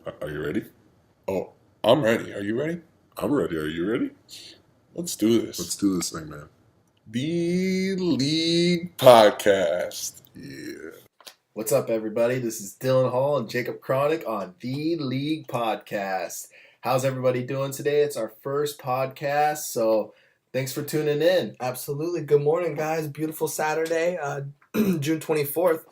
Are you ready? Oh, I'm ready. Are you ready? I'm ready. Are you ready? Let's do this. Let's do this thing, man. The League Podcast. Yeah. What's up, everybody? This is Dylan Hall and Jacob Chronic on The League Podcast. How's everybody doing today? It's our first podcast, so thanks for tuning in. Absolutely. Good morning, guys. Beautiful Saturday, June 24th.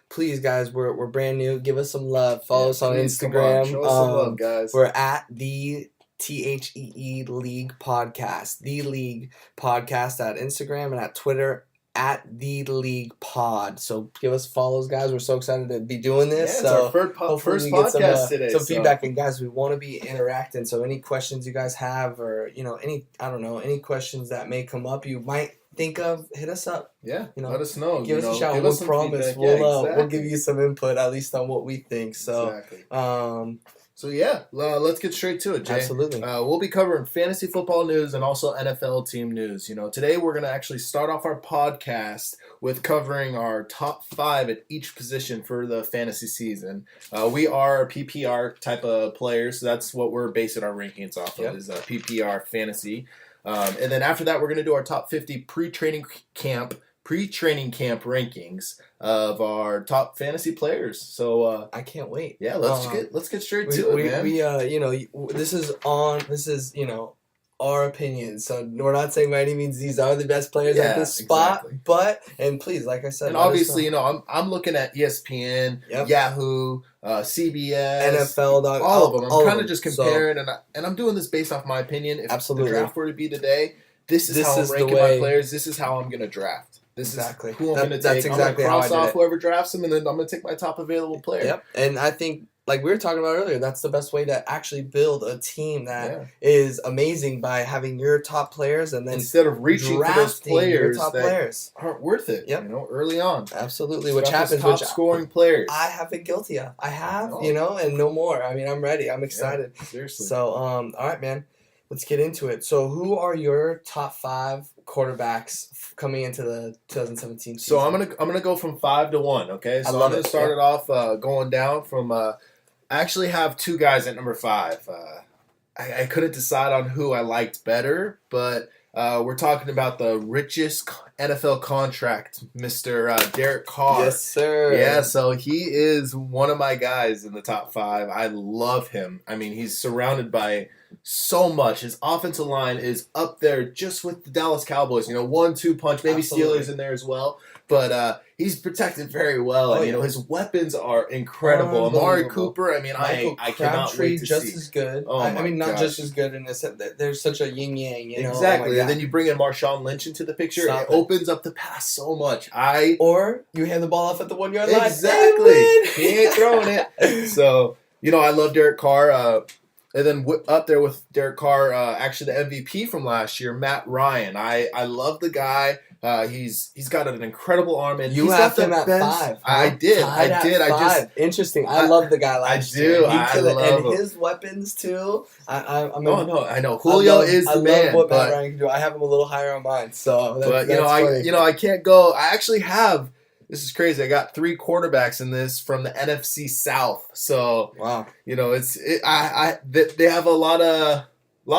Please, guys, we're brand new. Give us some love. Follow us on Please, come Instagram. on, show us some love, guys. We're at the THEE League Podcast. The League Podcast at Instagram and at Twitter at The League Pod. So give us follows, guys. We're so excited to be doing this. It's so our first hopefully we podcast get some, today. some feedback. And guys, we want to be interacting. So any questions you guys have, or any questions that may come up, you might think of, hit us up. Yeah, You know, let us know. Give us a shout. Give We'll us some promise feedback. we'll exactly. give you some input, at least on what we think. So Exactly. So yeah, let's get straight to it, Jay. absolutely. We'll be covering fantasy football news and also NFL team news. Today we're going to actually start off our podcast with covering our top 5 at each position for the fantasy season. We are PPR type of players, so that's what we're basing our rankings off of, is PPR fantasy. And then after that, we're going to do our top 50 pre-training camp rankings of our top fantasy players. So I can't wait. yeah, let's get straight to it, man. This is our opinion. So we're not saying by any means these are the best players at this spot, exactly. but please, like I said, And obviously, I'm looking at ESPN, Yep. Yahoo, CBS, NFL, all of them. I'm kind of just So, comparing, and I'm doing this based off my opinion. If Absolutely. the draft were to be today, this is This how I'm is the ranking my way- players. This is how I'm going to draft. This Exactly. is who I'm That- going to take. that's exactly I'm how going I to did cross off it. whoever drafts him, and then I'm going to take my top available player. Yep. And I think, like we were talking about earlier, that's the best way to actually build a team that Yeah. is amazing, by having your top players and then Instead of reaching for those drafting your players top that players. aren't worth it, Yep. early on. Absolutely, which Draft those happens. top scoring players. I have been guilty of. I have, Oh. and no more. I mean, I'm ready. I'm excited. Seriously. So, all right, man. Let's get into it. So, who are your top 5 quarterbacks coming into the 2017 season? So I'm gonna go from 5 to 1. Okay, so I love I'm gonna it. start it off going down from. I actually have 2 guys at number 5. I couldn't decide on who I liked better, but we're talking about the richest NFL contract, Mr. Derek Carr. Yes, sir. Yeah, so he is one of my guys in the top 5. I love him. I mean, he's surrounded by so much. His offensive line is up there just with the Dallas Cowboys. 1-2 punch, maybe Absolutely. Steelers in there as well. But he's protected very well. Oh, And, yeah. his weapons are incredible. Amari Unbelievable. Cooper, I mean, Michael I cannot Crabtree, wait to just see. as good. Oh, I my mean, not gosh. just as good in the sense that there's such a yin yang. Exactly. Oh, my And then God. you bring in Marshawn Lynch into the picture. Stop it it. opens up the pass so much. Or you hand the ball off at the 1 yard line. Exactly. and win. He ain't throwing it. So, I love Derek Carr. And then up there with Derek Carr, actually the MVP from last year, Matt Ryan. I love the guy. He's got an incredible arm, and You he's have got the him at best. 5. I did. Tied at I did. I just. 5. Interesting. I love the guy last do. year. I killed it. love and him. his weapons too. I mean, No, I know. Julio is the man, love what Matt but Ryan can do. I have him a little higher on mine. So, that's funny. I can't go. I actually have. This is crazy. I got 3 quarterbacks in this from the NFC South. So Wow. they have a lot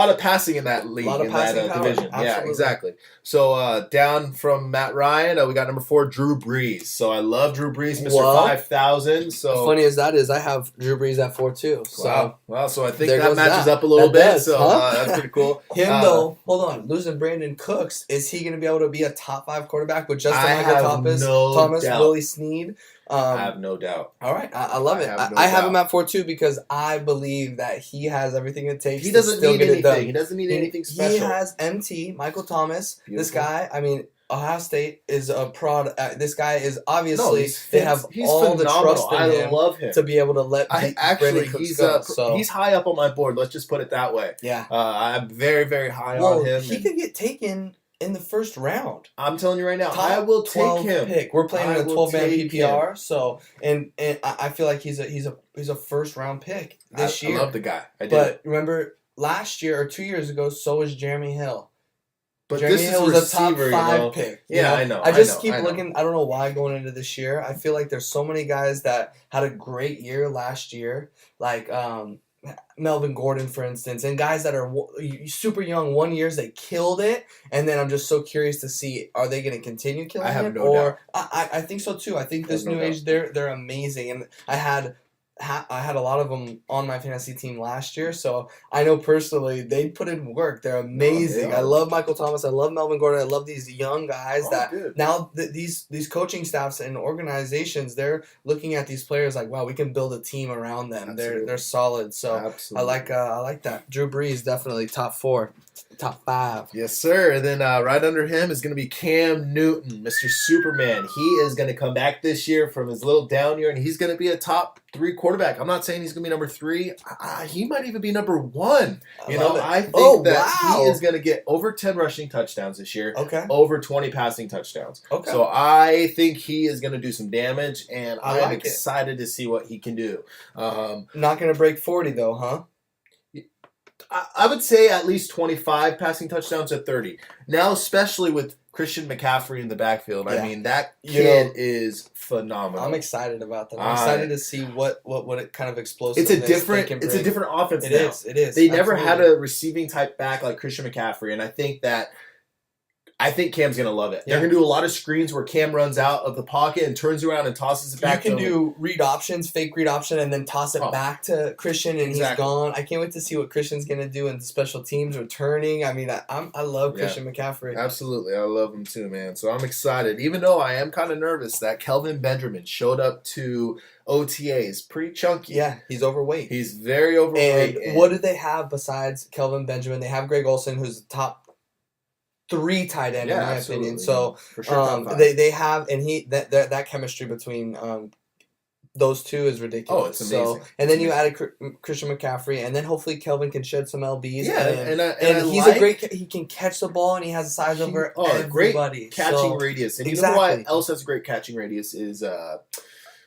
of passing in that league, A lot of in that passing power. division. Yeah, Absolutely. exactly. So down from Matt Ryan, we got number 4, Drew Brees. So I love Drew Brees, Mr. Well, 5,000. So Funny as that is, I have Drew Brees at 4 too. So wow. So I think there that goes matches that. up a little That bit. does, So huh? that's pretty cool. him Uh, though, hold on, losing Brandon Cooks, is he going to be able to be a top 5 quarterback with Justin I Michael have Thomas, no doubt. Willie Snead? I have no doubt. All right, I love it. I have no I have doubt. him at 4 too because I believe that he has everything it takes. He to doesn't still need get it done. anything. He doesn't need anything special. He has MT Michael Thomas. This Beautiful. guy, I mean, Ohio State is a prod. This guy is obviously he's they have he's all the phenomenal. trust in I him love him. to be able to let Brandon Cooks he's go. So he's high up on my board. Let's just put it that way. yeah, I'm very, very high well, on him. he and could get taken in the first round. I'm telling you right now, Top I will 12 take him. Pick. We're playing I in a will 12-man take PPR, so and I feel like he's a first round pick this year. I love the guy. I do. But remember last year or 2 years ago, so was Jeremy Hill. But Jeremy this is Hill a was a top receiver, 5 pick. you Yeah, know? I know. I just know, keep I know. looking. I don't know why going into this year. I feel like there's so many guys that had a great year last year, like Melvin Gordon, for instance, and guys that are super young, 1 years, they killed it. And then I'm just so curious to see, are they going to continue killing I have it? no doubt. I think so too. I think I this have no new doubt. age, they're amazing. And I had a lot of them on my fantasy team last year, so I know personally they put in work. They're amazing. are. I love Michael Thomas. I love Melvin Gordon. I love these young guys Oh, that good. now these coaching staffs and organizations, they're looking at these players like, wow, we can build a team around them. Absolutely. They're solid. So Absolutely. I like that. Drew Brees definitely top 4, top 5. Yes, sir. And then right under him is going to be Cam Newton, Mr. Superman. He is going to come back this year from his little down year, and he's going to be a top 3 quarterback. I'm not saying he's going to be number 3. He might even be number 1. I think that he is going to get over 10 rushing touchdowns this year, Okay. over 20 passing touchdowns. Okay. So I think he is going to do some damage, and I I'm like it. excited to see what he can do. Not gonna break 40 though, huh? I would say at least 25 passing touchdowns at 30. Now, especially with Christian McCaffrey in the backfield, Yeah. I mean, that kid is phenomenal. I'm excited about that. I'm excited to see what it kind of explosive. It's a different offense It now. is. They never Absolutely. had a receiving type back like Christian McCaffrey, and I think Cam's going to love it. Yeah. They're going to do a lot of screens where Cam runs out of the pocket and turns around and tosses it back You to can him. do read options, fake read option, and then toss it back to Christian, and he's Exactly. gone. I can't wait to see what Christian's gonna do in the special teams returning. I mean, I love Christian McCaffrey. Absolutely. I love him too, man. So I'm excited. Even though I am kind of nervous that Kelvin Benjamin showed up to OTAs pretty chunky. Yeah, he's overweight. He's very overweight. And what do they have besides Kelvin Benjamin? They have Greg Olsen, who's the top 3 tight end in my opinion. So for sure, top 5. they have, and that chemistry between those two is ridiculous. Oh, it's amazing. So, and then you added Christian McCaffrey, and then hopefully Kelvin can shed some LBs. Yeah, and he's a great. He can catch the ball, and he has a size over everybody. Great catching radius. And exactly. you know what else has a great catching radius is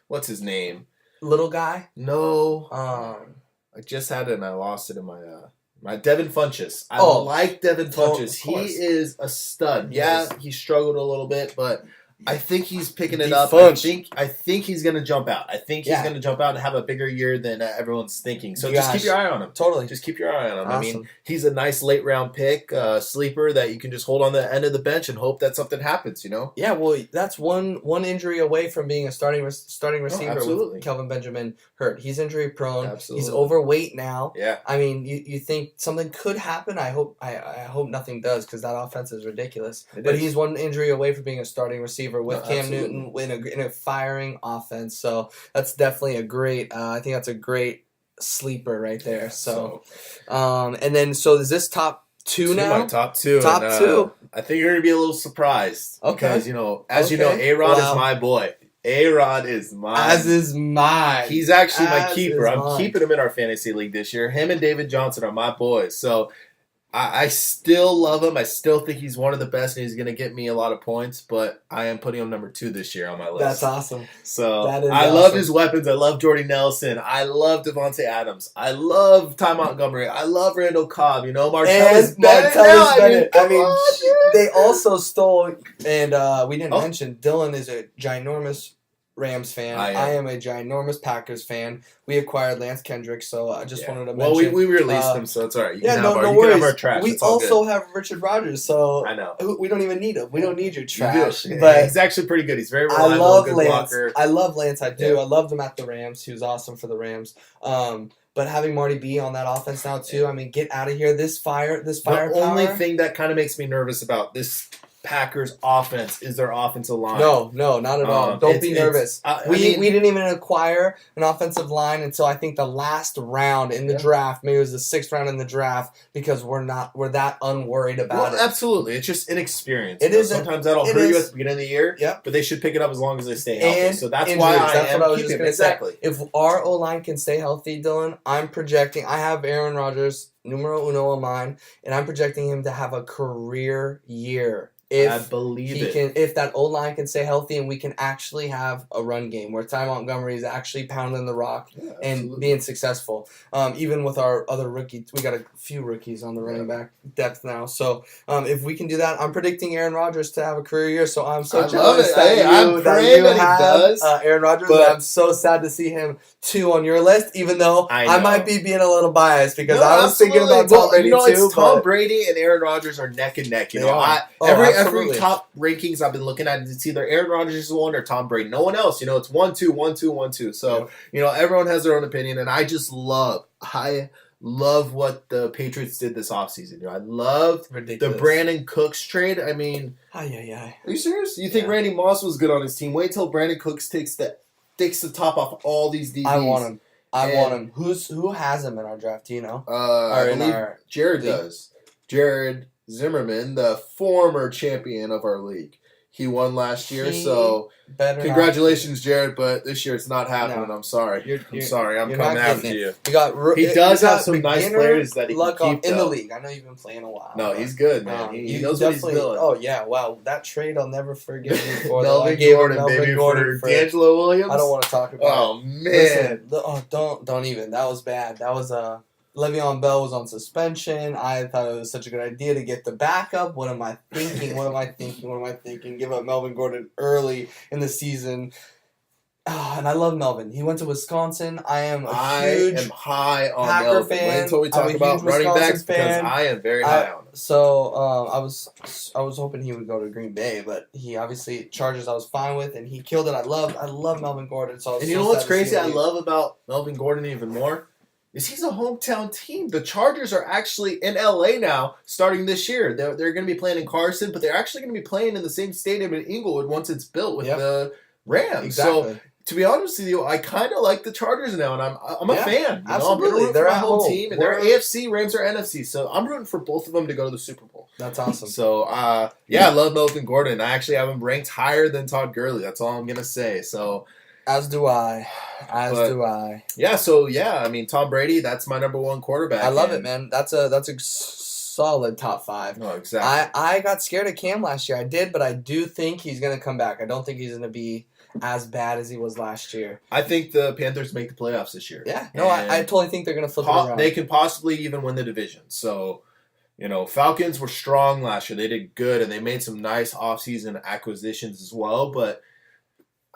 what's his name? Little guy. No. I just had it and I lost it in my Devin Funchess. I like Devin Funchess. He is a stud. Yeah, he struggled a little bit, but I think he's picking it up. I think he's going to jump out. I think he's going to jump out and have a bigger year than everyone's thinking. So just keep your eye on him. Totally. Just keep your eye on him. Awesome. I mean, he's a nice late round pick, sleeper that you can just hold on the end of the bench and hope that something happens, Yeah, well, that's one injury away from being a starting receiver absolutely. with Kelvin Benjamin hurt. He's injury prone. Absolutely. He's overweight now. Yeah. I mean, you think something could happen. I hope nothing does because that offense is ridiculous. He's one injury away from being a starting receiver with Cam Newton in a firing offense. So that's definitely a great. I think that's a great sleeper right there. So and then is this top 2 now? My top 2. Top 2. I think you're gonna be a little surprised. Okay. Because A-Rod is my boy. A-Rod is mine. As is mine. He's actually my keeper. I'm mine. keeping him in our fantasy league this year. Him and David Johnson are my boys. So I still love him. I still think he's one of the best, and he's going to get me a lot of points. But I am putting him number 2 this year on my list. That's awesome. So That is I awesome. love his weapons. I love Jordy Nelson. I love Devontae Adams. I love Ty Montgomery. I love Randall Cobb. Martellus Bennett. I mean, they also stole, and we didn't mention, Dylan is a ginormous Rams fan. I am a ginormous Packers fan. We acquired Lance Kendrick, so I just wanted to mention. Well, we released him, so it's all right. You can no have worries. our trash. We also have Richard Rodgers, so I know. We don't even need him. We don't need your You trash. do. But he's actually pretty good. He's very I reliable, love good Lance. blocker. I love Lance. I do. Yeah. I loved him at the Rams. He was awesome for the Rams. But having Marty B on that offense now too. I mean, get out of here. This firepower. The only thing that kind of makes me nervous about this Packers offense is their offensive line. No, not at all. Don't be nervous. We didn't even acquire an offensive line until I think the last round in the draft. Maybe it was the 6th round in the draft because we're that unworried about it. Absolutely. It's just inexperience. It is. Sometimes that'll hurt you at the beginning of the year. Yep. But they should pick it up as long as they stay healthy. And so that's injuries. why I That's am what I was keeping just him. gonna Exactly. say. If our O-line can stay healthy, Dylan, I'm projecting. I have Aaron Rodgers, numero uno on mine, and I'm projecting him to have a career year I if believe he it. can, if that O-line can stay healthy and we can actually have a run game where Ty Montgomery is actually pounding the rock Yeah, and absolutely. being successful. Even with our other rookies, we got a few rookies on the running back depth now. So if we can do that, I'm predicting Aaron Rodgers to have a career year. So I'm so I love jealous it. that Hey, you, I'm praying that he have does, Aaron Rodgers. but- And I'm so sad to see him 2 on your list, even though I I know. might be being a little biased because No, I was thinking absolutely. about Tom Well, Brady too. it's Tom but Brady and Aaron Rodgers are neck and neck. You They know, are. every Absolutely. top rankings I've been looking at, it's either Aaron Rodgers is one or Tom Brady. No one else. You know, it's 1-2, 1-2, 1-2. So you know, everyone has their own opinion, and I love what the Patriots did this offseason. You know, I loved Ridiculous. the Brandon Cooks trade. I mean, Ay. are you serious? You think Yeah. Randy Moss was good on his team? Wait till Brandon Cooks takes the top off all these DBs. I want him. I And- want him. Who has him in our draft? Do you know? I Or in believe our Jared league? does. Jared Zimmerman, the former champion of our league. He won last year, He so better. congratulations, Jared. But this year it's not happening. No. I'm sorry. You're I'm sorry. I'm you're coming not after getting you. You got. He does you have got some nice beginner players that he can luck on- keep, in the though. league. I know you've been playing a while. No, but, he's good, man. He you knows what he's definitely- doing. Oh yeah, wow, that trade I'll never forgive you for. though. I Melvin gave him Gordon, Melvin baby, Gordon for D'Angelo Williams. I don't want to talk about. Oh it. man. Listen, don't even. That was bad. That was Le'Veon Bell was on suspension. I thought it was such a good idea to get the backup. What am I thinking? What am I thinking? Give up Melvin Gordon early in the season. And I love Melvin. He went to Wisconsin. I am a huge am high on Packer Melvin. fan. Wait until we I'm talk a about huge running Wisconsin backs because fan. I am very high on him. So I was hoping he would go to Green Bay, but he obviously Chargers I was fine with, and he killed it. I love Melvin Gordon. So I was And you so know what's sad to see crazy? him I leave. love about Melvin Gordon even more is he's a hometown team. The Chargers are actually in LA now, starting this year. They're going to be playing in Carson, but they're actually going to be playing in the same stadium in Inglewood once it's built with Yep. the Rams. Exactly. So to be honest with you, I kind of like the Chargers now, and I'm a Yeah, fan. You know, I'm absolutely. gonna root They're for my at home home. team, and they're We're- AFC. Rams are NFC, so I'm rooting for both of them to go to the Super Bowl. That's awesome. So, I love Melvin Gordon. I actually have him ranked higher than Todd Gurley. That's all I'm gonna say. So, As do I. But- Do I. I mean, Tom Brady. That's my number one quarterback. I love it, and- man. That's a solid top 5. No, exactly. I got scared of Cam last year. I did, but I do think he's gonna come back. I don't think he's gonna be as bad as he was last year. I think the Panthers make the playoffs this year. Yeah. No, I And totally think they're gonna flip it around. they can possibly even win the division. So, you know, Falcons were strong last year. They did good, and they made some nice offseason acquisitions as well. But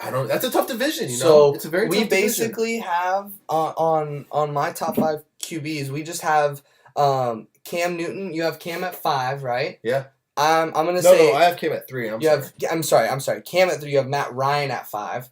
that's a tough division. You know, So it's a very we tough division. basically have on my top 5 QBs, we just have Cam Newton. You have Cam at 5, right? Yeah. I'm gonna No, say I have Cam at 3. I'm sorry. Cam at 3. You have Matt Ryan at 5.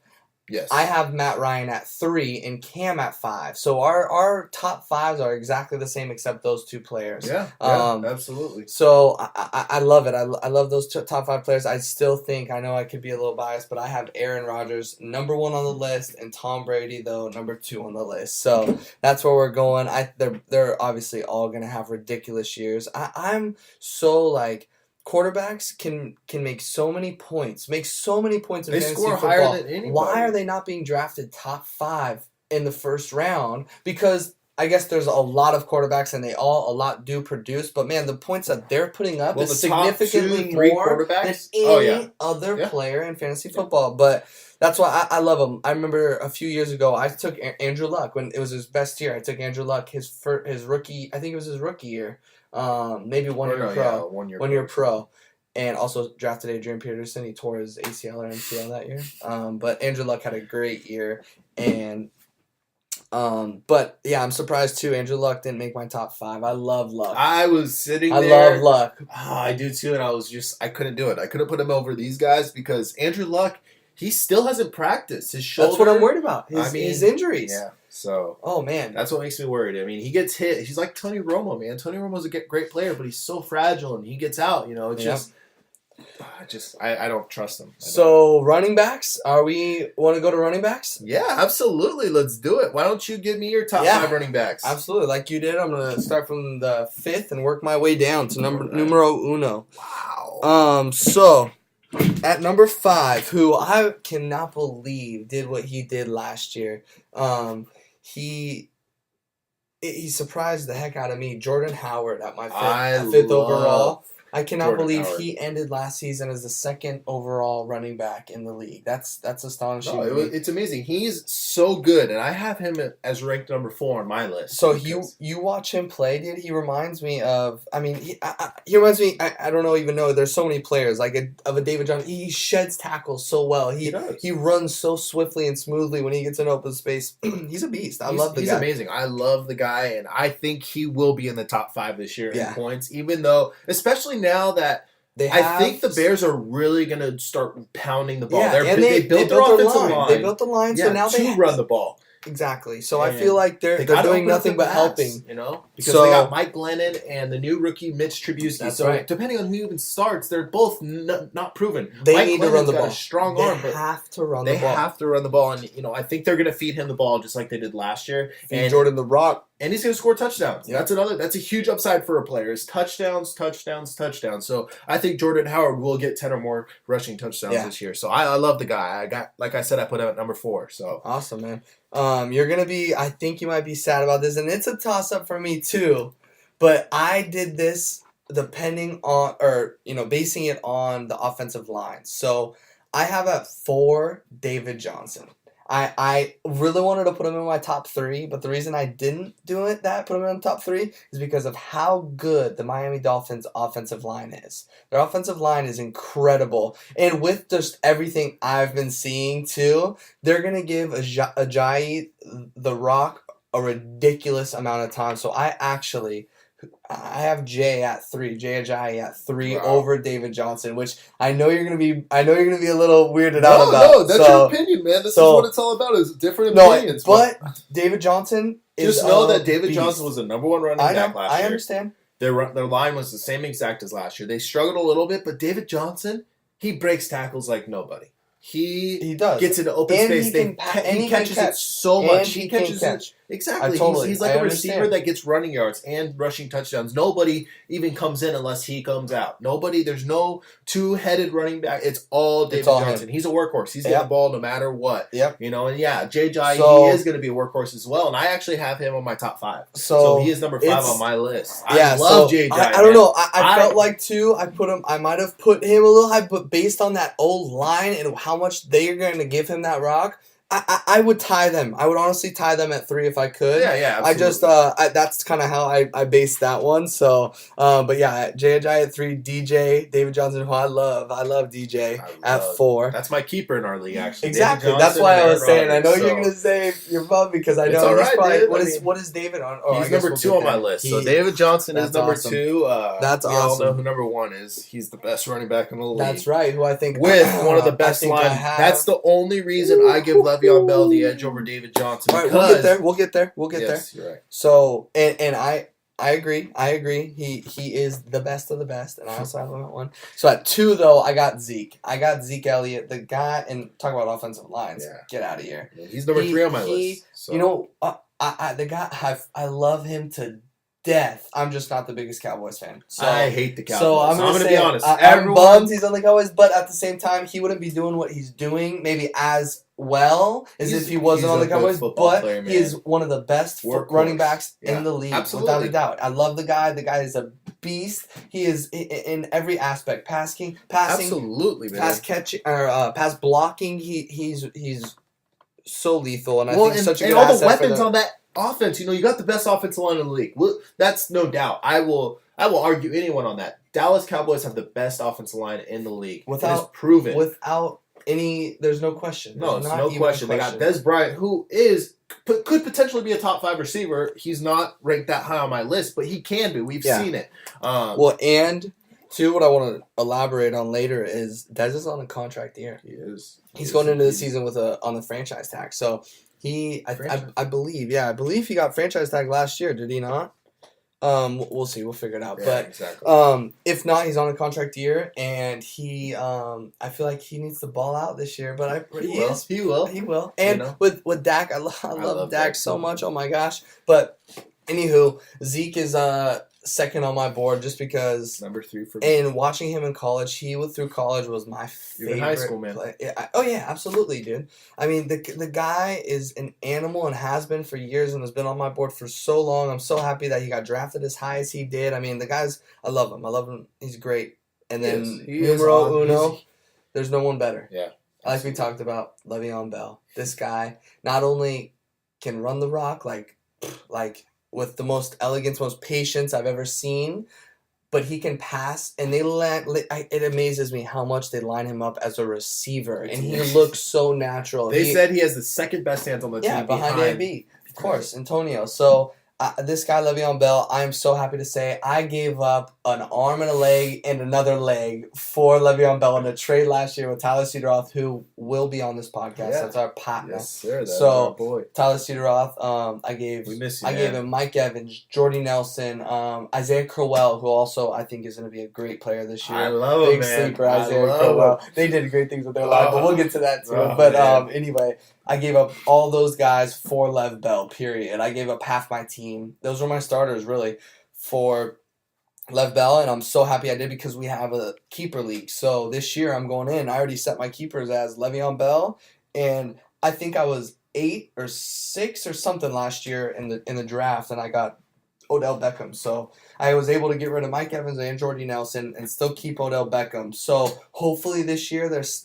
Yes. I have Matt Ryan at 3 and Cam at 5. So our top 5s are exactly the same except those 2 players. Yeah, Um, absolutely. So I love it. I love those top 5 players. I still think, I know I could be a little biased, but I have Aaron Rodgers number 1 on the list and Tom Brady though number 2 on the list. So that's where we're going. They're obviously all gonna have ridiculous years. I'm so like quarterbacks can make so many points, in They fantasy score football. higher than anybody. Why are they not being drafted top 5 in the first round? Because I guess there's a lot of quarterbacks and a lot do produce, but man, the points that they're putting up Well, is the top significantly 2-3 more than quarterbacks? any Oh, yeah. other Yeah. player in fantasy football. But that's why I love him. I remember a few years ago, I took Andrew Luck when it was his best year. I took Andrew Luck his rookie. I think it was his rookie year. Maybe 1 year pro. Yeah, 1 year. 1 year pro. And also drafted Adrian Peterson. He tore his ACL or MCL that year. But Andrew Luck had a great year. And but yeah, I'm surprised too. Andrew Luck didn't make my top 5. I love Luck. I was sitting I there. love Luck. I do too, and I couldn't do it. I couldn't put him over these guys because Andrew Luck, he still hasn't practiced his shoulder. That's what I'm worried about. I mean, His injuries. Yeah, so Oh man. that's what makes me worried. I mean, he gets hit. He's like Tony Romo, man. Tony Romo's a great player, but he's so fragile, and he gets out. You know, it's Yeah. I don't trust him. So running backs, want to go to running backs? Yeah, absolutely. Let's do it. Why don't you give me your top Yeah. 5 running backs? Absolutely, like you did. I'm gonna start from the 5th and work my way down to numero uno. Wow. So at number 5, who I cannot believe did what he did last year. He surprised the heck out of me. Jordan Howard at my 5th overall. I cannot Jordan believe Howard. he ended last season as the second overall running back in the league. That's astonishing. No, to me. it's amazing. He's so good, and I have him as ranked number 4 on my list. So because- you watch him play, dude. He reminds me of. I mean, he reminds me. I don't even know. There's so many players of a David Johnson. He sheds tackles so well. He does. He runs so swiftly and smoothly when he gets in open space. He's a beast. I love the he's guy. amazing. I love the guy, and I think he will be in the top 5 this year Yeah. in points. Even though, especially now that I think the Bears are really going to start pounding the ball. Yeah, and they built their offensive line. They built the line, so now to they run the ball. exactly. So I And feel like they're gotta doing open up nothing the but pass, helping. you know, because So- they got Mike Glennon and the new rookie Mitch Trubisky. That's so right. depending on who even starts, they're both not proven. They Mike need to Glennon's run the got ball. a strong They arm, but have to run they the ball. have to run the ball, and I think they're going to feed him the ball just like they did last year. Feed And Jordan the Rock. and he's going to score touchdowns. Yeah. That's a huge upside for a player. Is touchdowns. So I think Jordan Howard will get 10 or more rushing touchdowns Yeah. this year. So I love the guy. Like I said, I put him at number 4. So Awesome, man. You're gonna be. I think you might be sad about this, and it's a toss up for me too. But I did this depending on, or basing it on the offensive line. So I have at 4 David Johnson. I really wanted to put him in my top 3, but the reason I didn't put him in the top 3 is because of how good the Miami Dolphins offensive line is. Their offensive line is incredible. And with just everything I've been seeing too, they're going to give Ajayi the Rock a ridiculous amount of time. So I have Jay Ajayi at 3 Wow. over David Johnson, which I know you're gonna be a little weirded out about. No, that's So- your opinion, man. This so- is what it's all about. Is different No, opinions. but David Johnson is just know a that David beast. Johnson was the number 1 running I back know. last I year. understand. Their line was the same exact as last year. They struggled a little bit, but David Johnson, he breaks tackles like nobody. He does. gets into open And space. he can and he he can catches catch. it so And much. he He can catches catch. it exactly. He's like I a receiver understand. that gets running yards and rushing touchdowns. Nobody even comes in unless he comes out. There's no two-headed running back. It's all David all Johnson. him. He's a workhorse. He's getting Yep. the ball no matter what. Yep. And yeah, Jay So- he is going to be a workhorse as well. And I actually have him on my top 5. So, So he is number 5 it's- on my list. Yeah, I love so Jay. I don't man. know. I I- felt like too. I might have put him a little high, but based on that old line and how much they are going to give him that rock, I would tie them. I would honestly tie them at 3 if I could. Yeah, I just that's kind of how I based that one. So, but yeah, Jay Ajayi at 3, DJ David Johnson, who I love DJ at 4. That's my keeper in our league, actually. Exactly. David That's Johnson why and I was Aaron saying. I know Rodgers, you're so- gonna say your bum because I It's know all he's right, probably dude. what is David on? Oh, I He's guess number we'll 2 get on my there. list. So He- David Johnson is that's number awesome. 2. That's we all know awesome. who number 1 is. He's the best running back in the league. That's right. Who I think With one of the I best think I lines. have. That's the only reason I give Le'Veon Bell the edge over David Johnson. All right, because we'll get there. We'll get there. yes, you're right. So, and I agree. He is the best of the best, and I also have him at 1. So at 2 though, I got Zeke. Elliott, the guy, and talk about offensive lines. Yeah. Get out of here. He's number 3 on my list. So. The guy I love him to death. I'm just not the biggest Cowboys fan. So I hate the Cowboys. So I'm gonna be say, honest. I'm Everyone, bummed he's on the Cowboys, but at the same time, he wouldn't be doing what he's doing maybe as well as He's- if he wasn't he's on a the good Cowboys. football But player, he man. is one of the best Workhorse. running backs Yeah, in the league, absolutely. without a doubt. I love the guy. The guy is a beast. He is in every aspect: passing, absolutely, man. pass catching, or pass blocking. He's so lethal, and I Well, think and, such a and good all the asset for weapons them. on that offense. You got the best offensive line in the league. Well, that's no doubt. I will argue anyone on that. Dallas Cowboys have the best offensive line in the league. It is Without- proven. Without any, there's no question. no, There's it's not no even a question. They got Des Bryant, who could potentially be a top 5 receiver. He's not ranked that high on my list, but he can be. We've Yeah. seen it. Well, and too, what I want to elaborate on later is Dez is on a contract year. he is. He's going into the season with on the franchise tag. So I believe he got franchise tag last year. Did he not? We'll see. We'll figure it out. Yeah, But exactly. if not, he's on a contract year, and he I feel like he needs to ball out this year. But He will. He will. And with Dak, I love love Dak Dak so too. much. Oh my gosh. But anywho, Zeke is second on my board just because. Number 3 for me. And watching him in college, he went through college was my favorite. Even high school, man. Oh yeah, absolutely, dude. I mean, the guy is an animal and has been for years and has been on my board for so long. I'm so happy that he got drafted as high as he did. I mean, the guy's, I love him. I love him. He's great. And then He is numero on- uno, there's no one better. Yeah. Like we talked about, Le'Veon Bell. This guy not only can run the rock like with the most elegance, most patience I've ever seen, but he can pass, and it amazes me how much they line him up as a receiver, and he looks so natural. They said he has the second best hands on the team behind AB, of course, Antonio. So this guy Le'Veon Bell, I am so happy to say I gave up an arm and a leg and another leg for Le'Veon Bell in a trade last year with Tyler Cederoth, who will be on this podcast. Yeah. That's our partner. Yes, sir. That's So, our boy. Tyler Cederoth, I gave We miss you, I man. gave him Mike Evans, Jordy Nelson, Isaiah Crowell, who also I think is going to be a great player this year. I love Big him, man. sleeper, I Isaiah love Crowell. him. They did great things with their life, but we'll get to that too. Oh, but man. anyway, I gave up all those guys for Lev Bell, period. I gave up half my team. Those were my starters, really, for Lev Bell, and I'm so happy I did because we have a keeper league. So this year I'm going in. I already set my keepers as Le'Veon Bell, and I think I was 8 or 6 or something last year in the draft, and I got Odell Beckham. So I was able to get rid of Mike Evans and Jordy Nelson and still keep Odell Beckham. So hopefully this year there's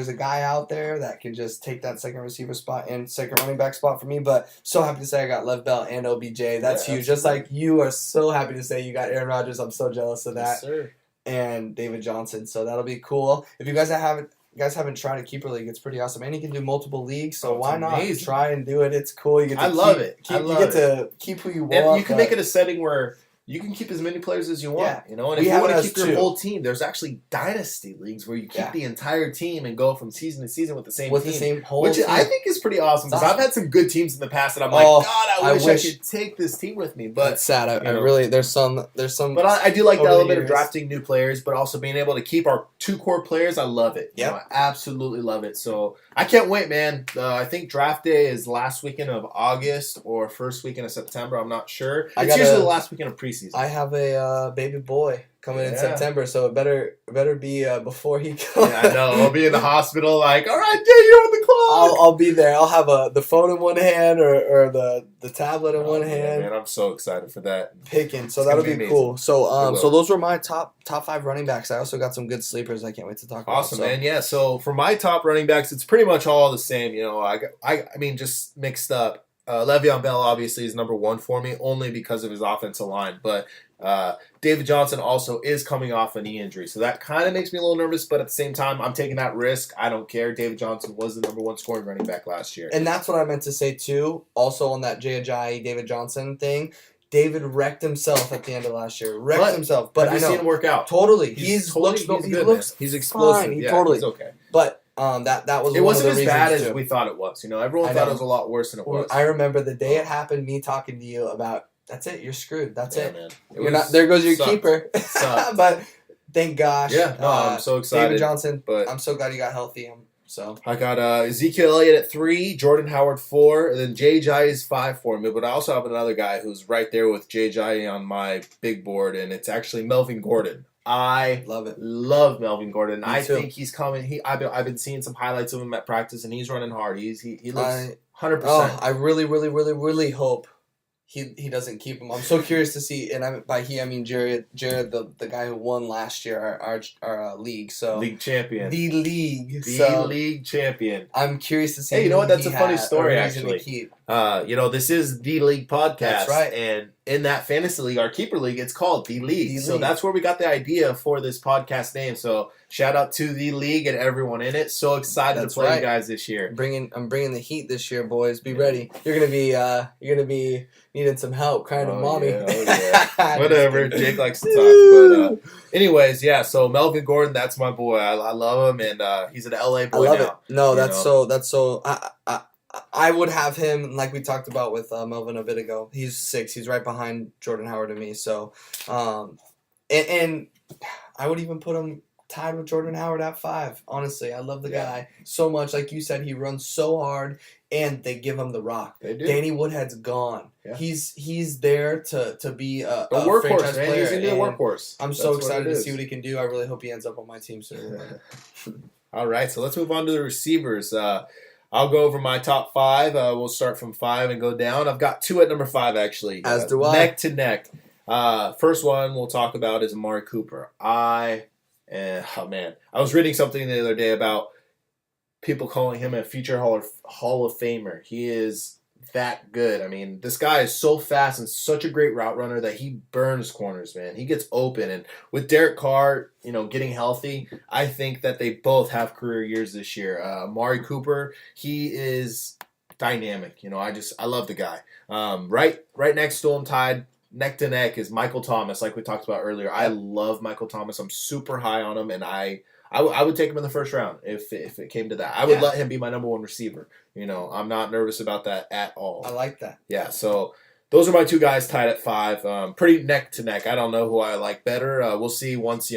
a guy out there that can just take that second receiver spot and second running back spot for me. But so happy to say I got Lev Bell and OBJ. That's huge. Just like you are so happy to say you got Aaron Rodgers. I'm so jealous of that. Yes, sir. And David Johnson. So that'll be cool. If you guys haven't tried a keeper league, it's pretty awesome. And you can do multiple leagues, so It's why not amazing. try and do it? It's cool. You get to I love it. I you love get it. to keep who you want. And you can but- make it a setting where you can keep as many players as you want, Yeah. you know. And We if you have want it to as keep your 2. whole team, there's actually dynasty leagues where you keep Yeah. the entire team and go from season to season with the same with team. the same whole Which team. I think is pretty awesome It's because I've awesome. had some good teams in the past, and I'm like, Oh, God, I wish I could take this team with me. But it's sad. I you know. really there's some. But I do like the Over the element of years. drafting new players, but also being able to keep our 2 core players. I love it. You Yep. know, I absolutely love it. So I can't wait, man. I think draft day is last weekend of August or first weekend of September. I'm not sure. I It's gotta- usually the last weekend of preseason. I have a baby boy coming in Yeah. September, so it better be before he comes. Yeah, I know. I'll be in the hospital like, all right, Jay, you're on the clock. I'll be there. I'll have the phone in one hand or the tablet in one Oh, hand. man, I'm so excited for that. Picking, so It's that'll gonna be be cool. So It will. so those were my top 5 running backs. I also got some good sleepers. I can't wait to talk about. Awesome, So, man. Yeah. So for my top running backs, it's pretty much all the same. You know, I mean, just mixed up. Le'Veon Bell obviously is number 1 for me, only because of his offensive line. But David Johnson also is coming off a knee injury, so that kind of makes me a little nervous. But at the same time, I'm taking that risk. I don't care. David Johnson was the number 1 scoring running back last year. And that's what I meant to say too. Also on that Jay Ajayi, David Johnson thing, David wrecked himself at the end of last year. But himself. But Have I you know seen him work out? totally. He's He looks good, man. looks He's explosive. fine. He Yeah, totally. he's okay. But that was It one wasn't of the as bad reasons, as too. we thought it was. You know, everyone I thought know. it was a lot worse than it was. I remember the day it happened. Me talking to you about that's it. You're screwed. That's Yeah, it. man. You're not. There goes your sucked. keeper. Sucked. But thank gosh. Yeah, no, I'm so excited. David Johnson. But I'm so glad he got healthy. So I got Ezekiel Elliott at 3, Jordan Howard 4, and then Jay is 5 for me. But I also have another guy who's right there with Jay on my big board, and it's actually Melvin Gordon. I love it. love Melvin Gordon. Me I too. think he's coming. I've been seeing some highlights of him at practice, and he's running hard. He looks 100%. Oh, I really, really, really, really hope he doesn't keep him. I'm so curious to see, and by he I mean Jared, the guy who won last year our league. So League champion. the league. The So league champion. I'm curious to see. Hey, you know who what? That's he a funny had, story, or reason to actually. keep. This is the League podcast. That's right. And in that fantasy league, our keeper league, it's called the League. The So League. that's where we got the idea for this podcast name. So shout out to the league and everyone in it. So excited That's to play right. you guys this year. I'm bringing the heat this year, boys. Be ready. You're gonna be needing some help, crying to Oh, mommy. yeah, Just Whatever. kidding. Jake likes to talk. But anyways, yeah. So Melvin Gordon, that's my boy. I love him, and he's an LA I boy love now. it. No, you that's know? so. I would have him like we talked about with Melvin a bit ago. He's 6. He's right behind Jordan Howard and me. So, and I would even put him tied with Jordan Howard at 5. Honestly, I love the Yeah. guy so much. Like you said, he runs so hard, and they give him the rock. They do. Danny Woodhead's gone. Yeah. He's there to be a workhorse, franchise man. player. He's gonna be a and workhorse. I'm That's so what excited it to is. see what he can do. I really hope he ends up on my team soon. All right, so let's move on to the receivers. I'll go over my top 5. We'll start from 5 and go down. I've got 2 at number 5, actually. As do I. Neck to neck. First one we'll talk about is Amari Cooper. I was reading something the other day about people calling him a future Hall of Famer. He is that good. I mean, this guy is so fast and such a great route runner that he burns corners, man. He gets open. And with Derek Carr, getting healthy, I think that they both have career years this year. Amari Cooper, he is dynamic. I love the guy. Right next to him, tied neck to neck, is Michael Thomas, like we talked about earlier. I love Michael Thomas. I'm super high on him, and I would take him in the first round if it came to that. I would let him be my number 1 receiver. I'm not nervous about that at all. I like that. Yeah, so those are my 2 guys tied at 5. Pretty neck to neck. I don't know who I like better. We'll see once,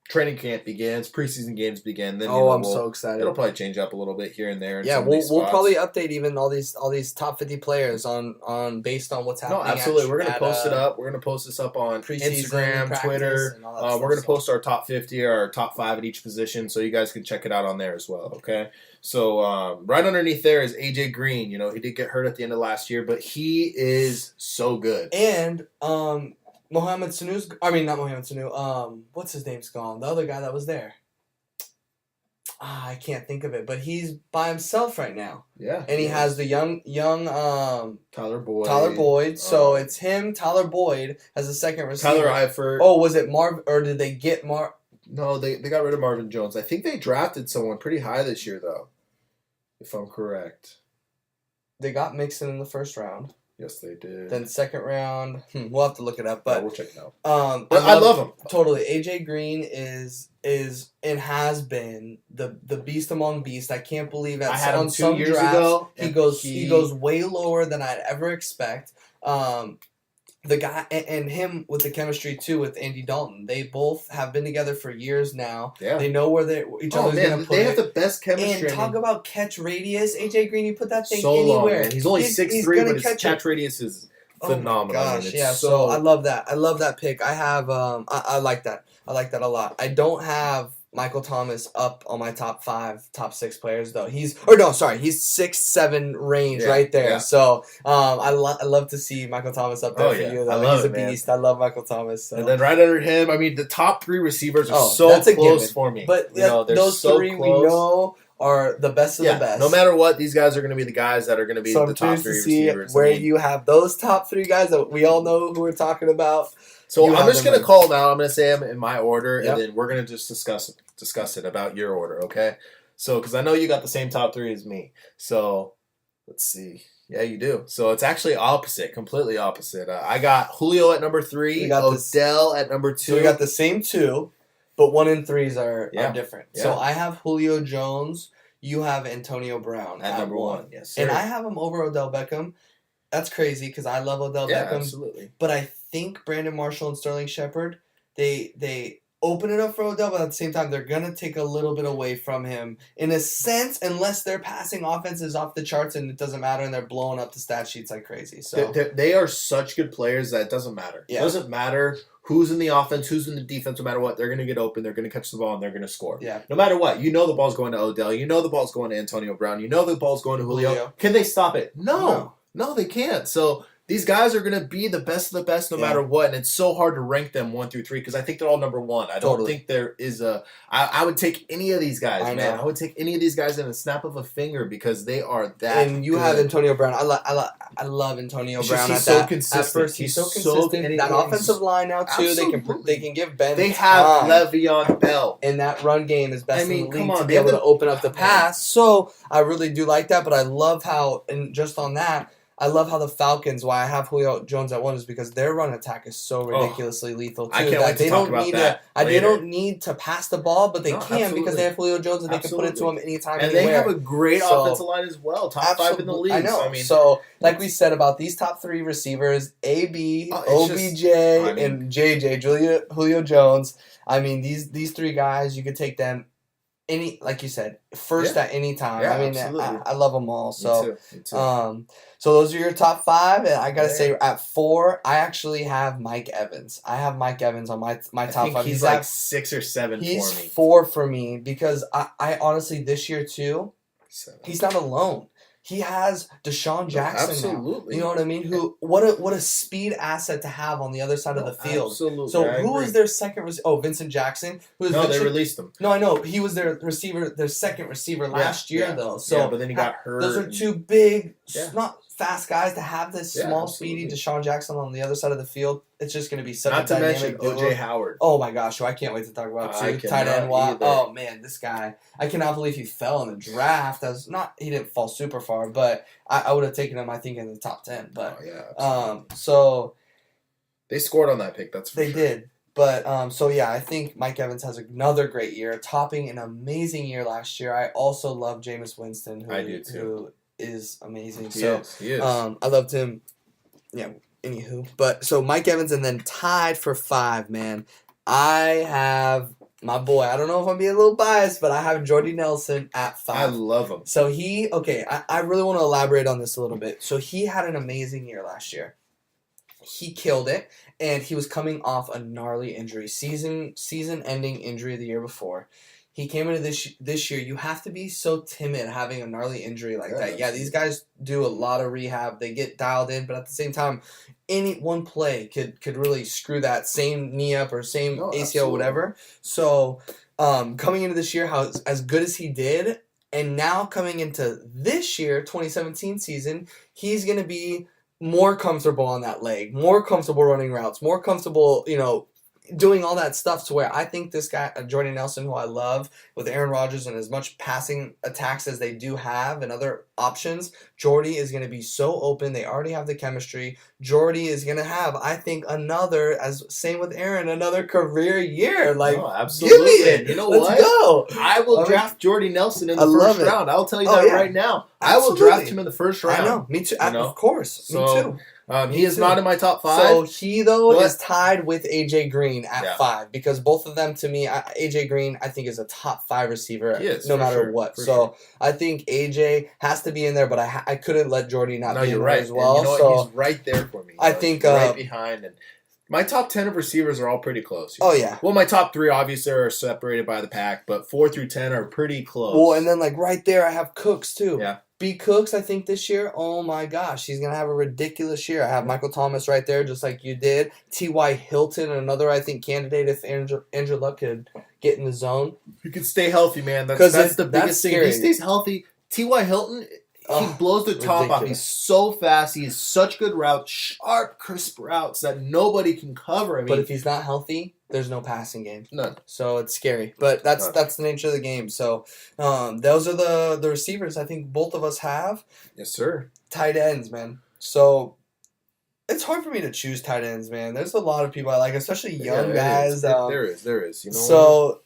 training camp begins, preseason games begin. Then I'm so excited. It'll probably change up a little bit here and there. Yeah, we'll probably update even all these top 50 players on based on what's happening. No, absolutely. We're gonna post it up. We're gonna post this up on Instagram, Twitter. We're gonna post our top 50 or our top 5 at each position, so you guys can check it out on there as well. Okay. So right underneath there is AJ Green. He did get hurt at the end of last year, but he is so good. And Mohamed Sanu's. I mean, not Mohamed Sanu. What's his name's gone? The other guy that was there. I can't think of it, but he's by himself right now. Yeah. And he has the young Tyler Boyd. Tyler Boyd. So it's him, Tyler Boyd, as a second receiver. Tyler Eifert. Oh, was it Marv? Or did they get Marv? No, they got rid of Marvin Jones. I think they drafted someone pretty high this year, though, if I'm correct. They got Mixon in the first round. Yes, they did. Then second round, we'll have to look it up. But we'll check it out. I love him. Totally. AJ Green is and has been the beast among beasts. I can't believe that I had him on 2 some years drafts, ago. he goes way lower than I'd ever expect. The guy and him with the chemistry too with Andy Dalton. They both have been together for years now. Yeah. They know where each other's gonna play. They have the best chemistry. And talk about catch radius. AJ Green, you put that thing so anywhere. long, man. He's only 6'3", but his catch radius is phenomenal. Oh my gosh, yeah. So I love that. I love that pick. I have I like that. I like that a lot. I don't have Michael Thomas up on my top 5, top 6 players though. He's 6-7 range right there. Yeah. So I love to see Michael Thomas up there for you though. I love He's it, a beast. I love Michael Thomas. So. And then right under him, I mean, the top 3 receivers are that's so a close given. for me. But they're those so 3 close. we know are the best of the best. No matter what, these guys are going to be the guys that are going to be So the I'm top curious 3 to see receivers. where you have those top 3 guys that we all know who we're talking about. So You I'm have just them going to in. call them out. I'm going to say them in my order, Yep. and then we're going to just discuss it about your order, okay? So, because I know you got the same top 3 as me. So, let's see. Yeah, you do. So it's actually opposite, completely opposite. I got Julio at number 3, We got Odell at number 2. So we got the same 2, but 1 and 3s are different. Yeah. So I have Julio Jones. You have Antonio Brown at number 1. Yes, sir. And I have him over Odell Beckham. That's crazy because I love Odell Beckham. Absolutely. But I think Brandon Marshall and Sterling Shepard, they open it up for Odell, but at the same time, they're going to take a little bit away from him. In a sense, unless their passing offense is off the charts and it doesn't matter and they're blowing up the stat sheets like crazy. So They are such good players that it doesn't matter. Yeah. It doesn't matter who's in the offense, who's in the defense, no matter what. They're going to get open, they're going to catch the ball, and they're going to score. Yeah. No matter what. You know the ball's going to Odell. You know the ball's going to Antonio Brown. You know the ball's going to Julio. Can they stop it? No, they can't. So these guys are going to be the best of the best no matter what, and it's so hard to rank them 1 through 3 because I think they're all number 1. I don't think there is a... I would take any of these guys, man. I would take any of these guys in a snap of a finger because they are that And you good. have Antonio Brown. I love Antonio Brown. He's at so that. consistent. At first, he's so consistent. That offensive line now too. Absolutely. They can give Ben. They have time. Le'Veon Bell. And that run game is best in the league to be they able have to open up the pass. So I really do like that. But I love how, and just on that, I love how the Falcons, why I have Julio Jones at 1 is because their run attack is so ridiculously lethal too. I can't wait to talk about that They later. don't need to pass the ball, but they No, can because absolutely. they have Julio Jones and they can put it to him Absolutely. anytime, And they anywhere. have a great So- offensive line as well. Top 5 in the league. I know. So, I mean, So, like we said about these top 3 receivers, AB, Oh, it's OBJ, just- I mean- and JJ, Julio Jones. I mean, these 3 guys, you could take them any, like you said, first at any time. Yeah, I mean, absolutely. I love them all. So, me too. so those are your top 5, and I gotta Yeah. say at 4, I actually have Mike Evans. I have Mike Evans on my I top think 5. he's like 6 or 7 he's for me. 4 for me because I honestly this year too. 7. He's not alone. He has Deshaun Jackson now. Absolutely. You know what I mean? Who what a speed asset to have on the other side of the field. Absolutely. So I who agree. was their second receiver? Oh, Vincent Jackson. Who is No, they Vincent? released him. No, I know he was their receiver, their second receiver last year yeah. though. So Yeah, but then he got hurt. those are and- 2 big, Yeah. not fast guys to have this Yeah, small, absolutely. speedy Deshaun Jackson on the other side of the field. It's just going to be such Not a to dynamic mention duo. OJ Howard. Oh my gosh, I can't wait to talk about I too. Tight cannot end Watt. either. Oh man, this guy. I cannot believe he fell in the draft. He didn't fall super far, but I would have taken him, I think, in the top 10. But Oh, yeah, absolutely. so They scored on that pick. That's for they sure. did. But so yeah, I think Mike Evans has another great year, topping an amazing year last year. I also love Jameis Winston, I do too. who is amazing. He So is. He is. I loved him. Yeah, anywho. But so Mike Evans, and then tied for 5, man. I have my boy. I don't know if I'm being a little biased, but I have Jordy Nelson at 5. I love him. So I really want to elaborate on this a little bit. So he had an amazing year last year. He killed it, and he was coming off a gnarly injury, season-ending injury the year before. He came into this year. You have to be so timid having a gnarly injury like that. Yeah, these guys do a lot of rehab. They get dialed in, but at the same time, any one play could really screw that same knee up or same No, ACL, absolutely. whatever. So coming into this year, how as good as he did, and now coming into this year, 2017 season, he's gonna be more comfortable on that leg, more comfortable running routes, more comfortable, doing all that stuff to where I think this guy, Jordy Nelson, who I love, with Aaron Rodgers and as much passing attacks as they do have and other options, Jordy is going to be so open. They already have the chemistry. Jordy is going to have, I think, same with Aaron, another career year. Like, No, give absolutely. me it. You know Let's what? go. I will I mean, draft Jordy Nelson in I the love first it. round. I'll tell you Oh, that yeah. right now. I will Absolutely. draft him in the first round. I know. Me too. You know? Of course. So, me too. He is too. not in my top 5. So he though But- is tied with AJ Green at Yeah. 5 because both of them to me, AJ Green I think is a top 5 receiver He is, no for matter sure, what. for So sure. I think AJ has to be in there, but I couldn't let Jordy not No, be in you're there right. as well. And you know So what? He's right there for me. I He's think, right behind. And my top 10 of receivers are all pretty close. oh yeah. Well, my top 3 obviously are separated by the pack, but 4 through 10 are pretty close. Well, and then like right there I have Cooks too. Yeah. B. Cooks, I think this year, oh my gosh, he's gonna have a ridiculous year. I have Michael Thomas right there, just like you did. T.Y. Hilton, another I think candidate if Andrew Luck could get in the zone. you can stay healthy, man. 'Cause That's the that's biggest thing. If scary. he stays healthy, T.Y. Hilton, he Oh, blows the top off. ridiculous. He's so fast. He has such good routes, sharp, crisp routes that nobody can cover. I mean, But if he's not healthy, there's no passing game. none. So it's scary. But that's the nature of the game. So those are the receivers I think both of us have. Yes, sir. Tight ends, man. So it's hard for me to choose tight ends, man. There's a lot of people I like, especially young Yeah, guys. there is. You know. So,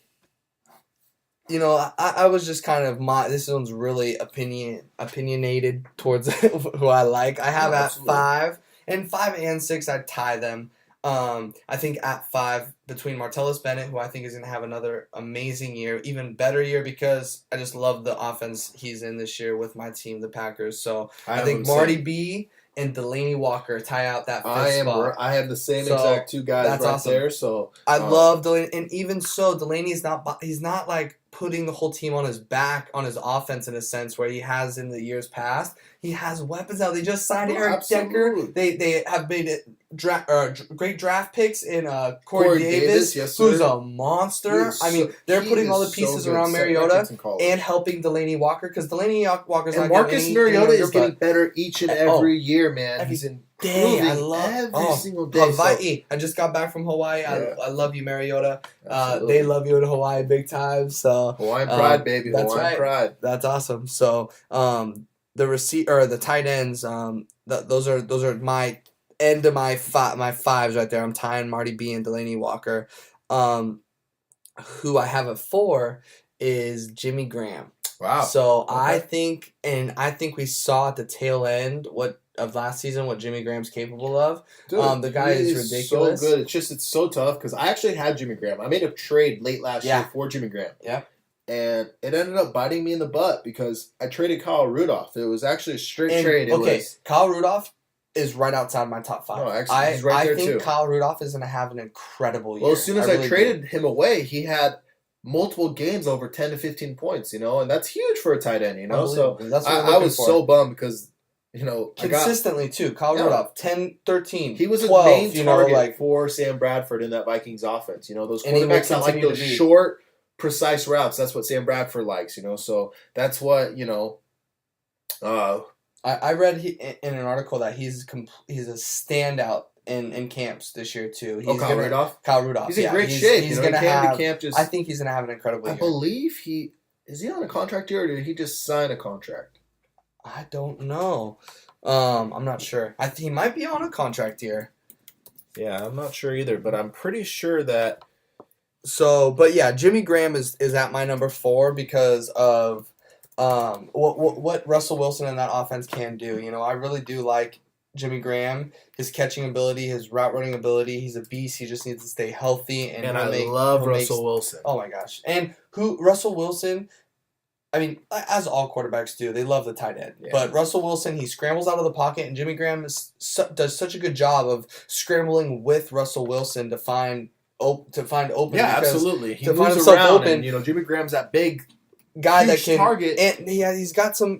I was just kind of this one's really opinionated towards who I like. I have No, at absolutely. 5 and 5 and 6. I tie them. I think at 5 between Martellus Bennett, who I think is going to have another amazing year, even better year because I just love the offense he's in this year with my team, the Packers. So I have think him Marty same. B and Delaney Walker tie out that 5th I am. spot. I have the same So, exact 2 guys that's right awesome. there. So I love Delaney, and even so, Delaney's he's not like putting the whole team on his back on his offense in a sense where he has in the years past. He has weapons now. They just signed No, Eric Decker. absolutely. They have made it great draft picks in Corey Davis, yes, who's sir. a monster. He is I mean, they're he putting all the is so pieces good. around Set Mariota records in college. and helping Delaney Walker because Delaney Walker's And not Marcus getting any Mariota is younger, getting but better each and Oh, every year, man. every He's day. improving I love every single day. So- Hawaii. I just got back from Hawaii. Yeah. I love you, Mariota. Absolutely. They love you in Hawaii big time. So Hawaiian pride, baby. that's Hawaiian right. pride. that's awesome. So the tight ends. Those are my end of my fives right there. I'm tying Marty B and Delaney Walker. Who I have at 4 is Jimmy Graham. Wow. So Okay. I think we saw at the tail end of last season what Jimmy Graham's capable of. Dude, The guy he is ridiculous. So good. It's so tough because I actually had Jimmy Graham. I made a trade late last Yeah. year for Jimmy Graham. Yep. And it ended up biting me in the butt because I traded Kyle Rudolph. It was actually a straight And, trade. Kyle Rudolph is right outside my top 5. No, actually, he's right I there think too. Kyle Rudolph is going to have an incredible year. Well, as soon as I really traded do. him away, he had multiple games over 10 to 15 points, and that's huge for a tight end, So Unbelievable. That's what we're I looking was for. so bummed because, I got Consistently, too. Kyle Yeah. Rudolph, 10, 13, he was a 12, main target like, for Sam Bradford in that Vikings offense. Those And he will quarterbacks that like continue those to be. short, precise routes. That's what Sam Bradford likes, So that's what, I read in an article that he's a standout in camps this year, too. Kyle Rudolph? Kyle Rudolph, He's in yeah. great shape. He's He going to came have... to camp just. I think he's going to have an incredible I year. believe is he on a contract year or did he just sign a contract? I don't know. I'm not sure. He might be on a contract here. Yeah, I'm not sure either, but I'm pretty sure that. So, but yeah, Jimmy Graham is at my number 4 because of what Russell Wilson and that offense can do. I really do like Jimmy Graham, his catching ability, his route running ability. He's a beast. He just needs to stay healthy. And I he'll love he'll make- Russell Wilson. Oh my gosh! And Russell Wilson? I mean, as all quarterbacks do, they love the tight end. Yeah. But Russell Wilson, he scrambles out of the pocket, and Jimmy Graham does such a good job of scrambling with Russell Wilson to find open. Yeah, because absolutely. He to find moves himself around, open. and Jimmy Graham's that big guy that huge can target. and he's got some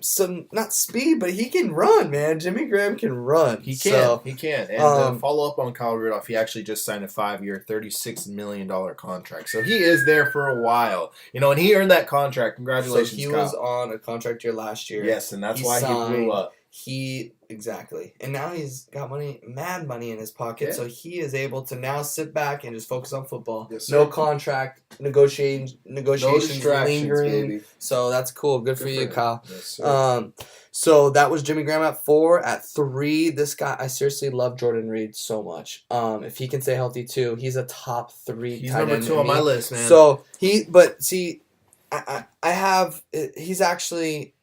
not speed, but he can run, man. Jimmy Graham can run. He can. So, He can. And follow up on Kyle Rudolph, he actually just signed a 5-year, $36 million contract. So he is there for a while. And he earned that contract. Congratulations, so he Kyle. was on a contract year last year. Yes, and that's He why he blew signed. up. Exactly. And now he's got mad money in his pocket, Yeah. so he is able to now sit back and just focus on football. Yes, No sir. contract No negotiations distractions, lingering. baby. So that's cool. Good for Good you, him. Kyle. Yes, sir. So that was Jimmy Graham at 4. At 3, this guy, I seriously love Jordan Reed so much. If he can stay healthy too, he's a top 3 He's tight number end 2 to on me. my list, man. So he's actually,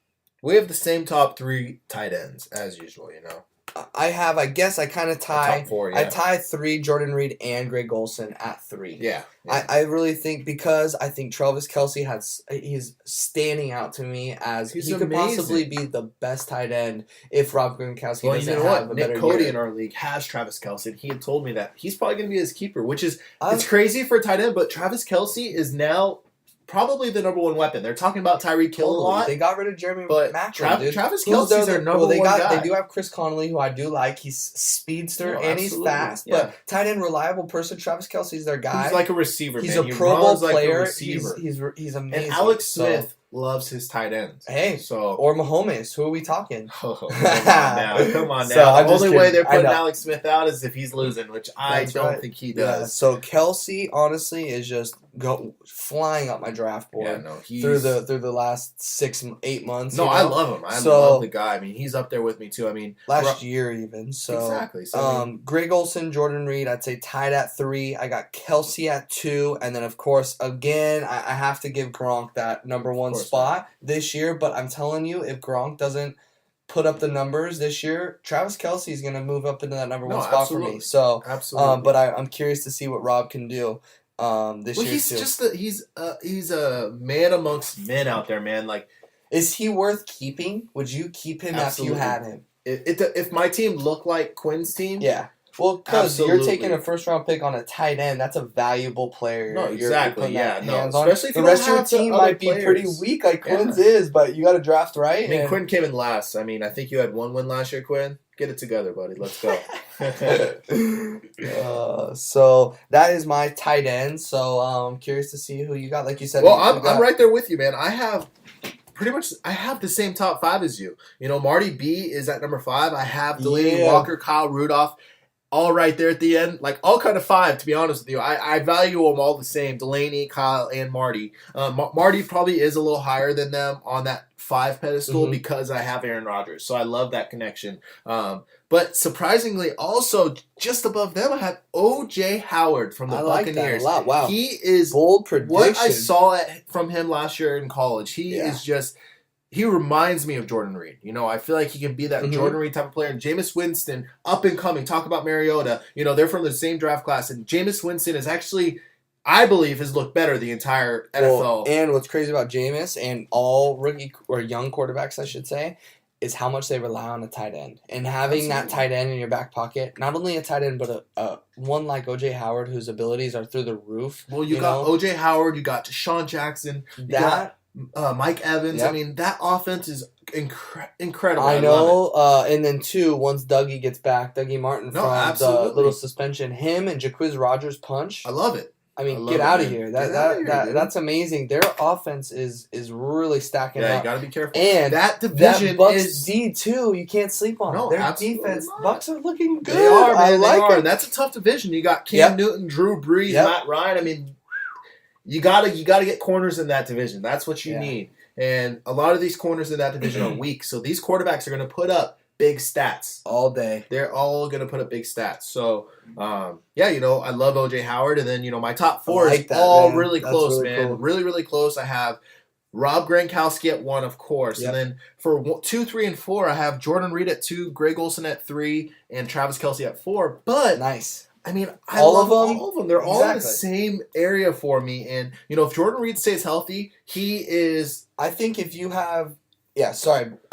we have the same top 3 tight ends as usual, I guess I kind of tie. Top 4, yeah. I tie 3, Jordan Reed and Greg Olsen at 3. Yeah. I really think because I think Travis Kelce he's standing out to me as He's he could amazing. possibly be the best tight end if Rob Gronkowski Well, doesn't you know have what? a Nick better Cody year. in our league has Travis Kelce, and he had told me that he's probably going to be his keeper, which is I'm- it's crazy for a tight end, but Travis Kelce is now probably the number 1 weapon. They're talking about Tyreek Hill a lot. They got rid of Jeremy But Maclin, dude. Travis Who's Kelce's their number they 1 guy. They do have Chris Conley, who I do like. He's speedster No, and he's absolutely. fast. Yeah. But tight end reliable person, Travis Kelce's their guy. He's like a receiver, He's man. a He Pro Bowl runs like a player. receiver. He's amazing. And Alex So- Smith loves his tight ends. Hey, So or Mahomes. Who are we talking? oh, come on now. Come on So, now. I'm The just only way kidding. they're I putting know. Alex Smith out is if he's losing, which I That's don't right. think he Yeah, does. so Kelce honestly is just flying up my draft board Yeah, no, he's through the last 8 months. No, you I know? love him. I So- love the guy. I mean, he's up there with me too. I mean, last year even. So exactly. So I mean, Greg Olsen, Jordan Reed, I'd say tied at 3. I got Kelce at 2, and then of course again I have to give Gronk that number 1 course, spot this year. But I'm telling you, if Gronk doesn't put up the numbers this year, Travis Kelce is going to move up into that number 1 spot for me. absolutely. So, absolutely. but I'm curious to see what Rob can do this well, year he's too. just he's a man amongst men out there, man. Like Is he worth keeping? Would you keep him Absolutely. after you had him? if my team looked like Quinn's team, Yeah. Well, because you're Absolutely. taking a first-round pick on a tight end, that's a valuable player. No, You're exactly, putting yeah, that no. hands on. Especially if the you rest don't of your have the team other might be pretty players. weak, like Yeah. Quinn's is, but you got to draft right. I mean, and- Quinn came in last. I mean, I think you had 1 win last year, Quinn. Get it together, buddy. Let's go. So that is my tight end. So I'm curious to see who you got. Like you said, Well, you got- I'm right there with you, man. I have the same top 5 as you. Marty B is at number 5. I have Delaney Yeah. Walker, Kyle Rudolph. all right there at the end. Like, all kind of 5, to be honest with you. I value them all the same. Delaney, Kyle, and Marty. Marty probably is a little higher than them on that 5 pedestal because I have Aaron Rodgers. So I love that connection. But surprisingly, also just above them, I have O.J. Howard from the Buccaneers. That a lot. Wow. He is bold prediction. what I saw from him last year in college. He is just... He reminds me of Jordan Reed. You know, I feel like he can be that Jordan Reed type of player. And Jameis Winston, up and coming. Talk about Mariota. You know, they're from the same draft class. And Jameis Winston is actually, I believe, has looked better the entire NFL. Well, and what's crazy about Jameis and all rookie or young quarterbacks, I should say, is how much they rely on a tight end. And having that tight end in your back pocket, not only a tight end, but a one like O.J. Howard, whose abilities are through the roof. Well, you got O.J. Howard, you got Deshaun Jackson, you got Mike Evans. Yep. I mean, that offense is incredible. I know. And then, too, once Dougie gets back, Dougie Martin from the little suspension, him and Jacquizz Rodgers punch. I love it. I mean, get out of here. That's amazing. Their offense is really stacking up. Yeah, you got to be careful. And that division that Bucs is D too. You can't sleep on. No, their defense. Not. Bucs are looking good. They are, man. I like it. And that's a tough division. You got Cam Newton, Drew Brees, Matt Ryan. I mean, you gotta get corners in that division. That's what you need. And a lot of these corners in that division are weak. So these quarterbacks are going to put up big stats all day. They're all going to put up big stats. So, you know, I love O.J. Howard. And then, you know, my top 4 is all really close, man. Cool. Really, really close. I have Rob Gronkowski at 1, of course. Yep. And then for 2, 3, and 4, I have Jordan Reed at 2, Greg Olsen at 3, and Travis Kelce at 4. But nice. I mean, I love all of them. They're all in the same area for me. And, you know, if Jordan Reed stays healthy, he is... I think if you have... I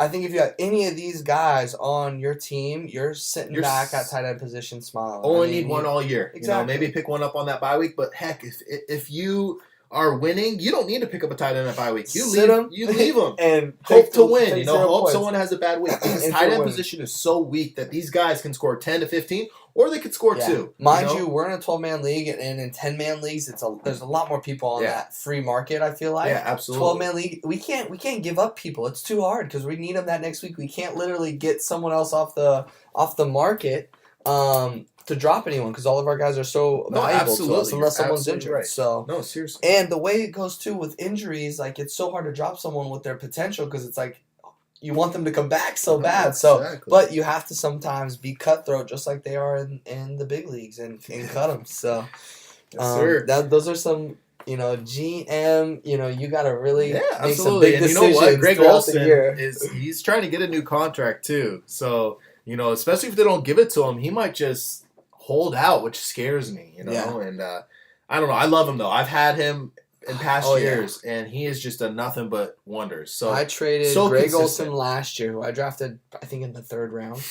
think if you have any of these guys on your team, you're sitting back at tight end position smiling. Only need one all year. Exactly. You know, maybe pick one up on that bye week. But, heck, if you are winning, you don't need to pick up a tight end at bye week. You leave them and hope to win. You know, hope someone has a bad week. This tight end position is so weak that these guys can score 10 to 15, or they could score 2. Mind you, we're in a 12-man league, and in 10-man leagues, there's a lot more people on that free market. I feel like. Yeah, absolutely. 12-man league, we can't give up people. It's too hard because we need them that next week. We can't literally get someone else off the market. To drop anyone because all of our guys are so valuable to us unless someone's injured. Right. So no, seriously. And the way it goes too with injuries, like it's so hard to drop someone with their potential because it's like you want them to come back so bad. So, but you have to sometimes be cutthroat just like they are in the big leagues and cut them. So, those are some. You know, GM, you know, you got to really make some big decisions. You know what? Greg Olsen he's he's trying to get a new contract too. So, you know, especially if they don't give it to him, he might just hold out, which scares me, you know. And I don't know. I love him though. I've had him in past years, and he is just a nothing but wonders. So I traded Greg Olsen last year, who I drafted, I think, in the 3rd round,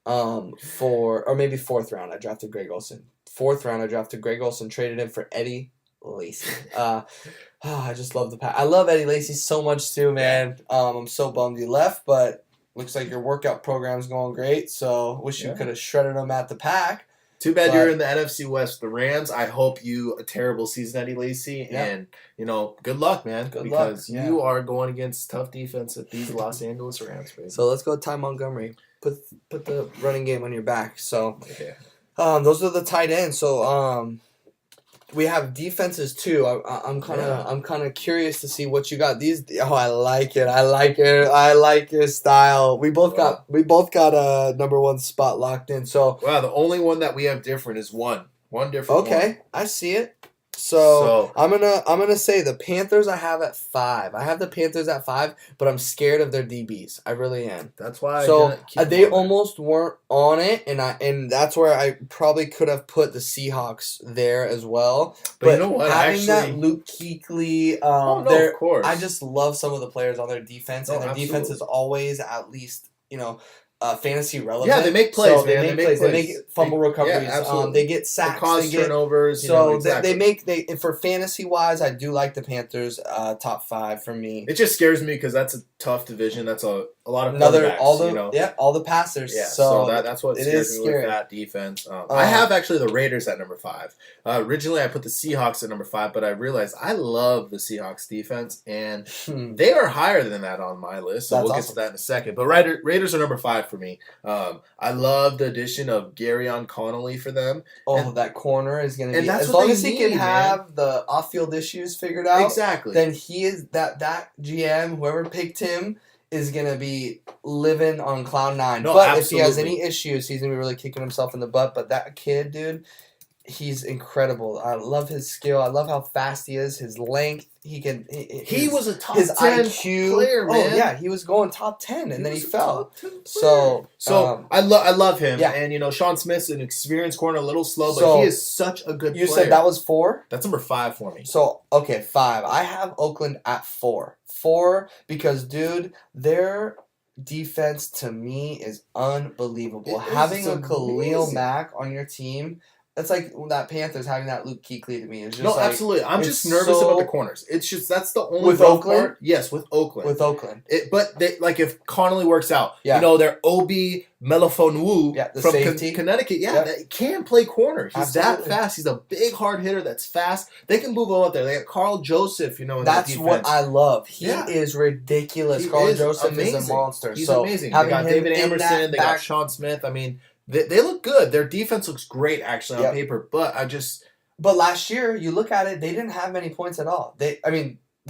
or maybe 4th round. I drafted Greg Olsen. 4th round, I drafted Greg Olsen, traded him for Eddie Lacy. I just love the pack. I love Eddie Lacy so much too, man. I'm so bummed he left, but looks like your workout program's going great. So wish you could have shredded him at the pack. Too bad you're in the NFC West, the Rams. I hope you a terrible season, Eddie Lacy, and you know, good luck, man. Because you are going against tough defense at these Los Angeles Rams, baby. So let's go Ty Montgomery. Put the running game on your back. So those are the tight ends. So we have defenses too. I'm kind of curious to see what you got. I like it. I like your style. We both got a number 1 spot locked in. So the only one that we have different is one different. Okay, I see it. So I'm gonna say the Panthers I have at 5. I have the Panthers at 5, but I'm scared of their DBs. I really am. That's why. So they almost weren't on it, and that's where I probably could have put the Seahawks there as well. But you know what? Having that Luke Kuechly, of course. I just love some of the players on their defense, and their defense is always at least fantasy relevant. Yeah, they make plays, so man. They make plays. They make fumble recoveries. They get sacks. They cause turnovers. So they for fantasy wise, I do like the Panthers top 5 for me. It just scares me because that's a tough division. That's a lot of Another quarterbacks, all the you know. all the passers. Yeah, so that's what it scares is me with scary. that defense. I have actually the Raiders at number 5. Originally, I put the Seahawks at number 5, but I realized I love the Seahawks defense, and they are higher than that on my list. So That's we'll get awesome. to that in a second. But Raiders are number 5 for me. I love the addition of Garyon Connolly for them. That corner is going to and be that's as what long they as he need, can have the off-field issues figured out. Exactly. Then he is that GM, whoever picked him, is gonna be living on cloud 9. No, but absolutely. if he has any issues, he's gonna be really kicking himself in the butt. But that kid, dude, he's incredible. I love his skill. I love how fast he is. His length. He was a top his 10 IQ player, man. Oh yeah, he was going top 10, and then he was a fell. top 10 player. So I love him. yeah. And Sean Smith's an experienced corner, a little slow, but So, he is such a good player. You said that was 4? That's number 5 for me. So, okay, 5. I have Oakland at 4. 4 because, dude, their defense to me is unbelievable. Having a Khalil Mack on your team, that's like that Panthers having that Luke Kuechly to me. It's just absolutely. I'm just nervous about the corners. It's just that's the only with Oakland part. Yes, with Oakland. But if Connolly works out, they're Obi Melifonwu from safety. Connecticut. That can play corner. He's that fast. He's a big hard hitter that's fast. They can move him out there. They got Carl Joseph, in that's that what I love. He is ridiculous. Carl Joseph amazing. is a monster. He's amazing. They got David Amerson. They got Sean Smith. I mean, they look good. Their defense looks great, actually, on paper. But But last year, you look at it, they didn't have many points at all. They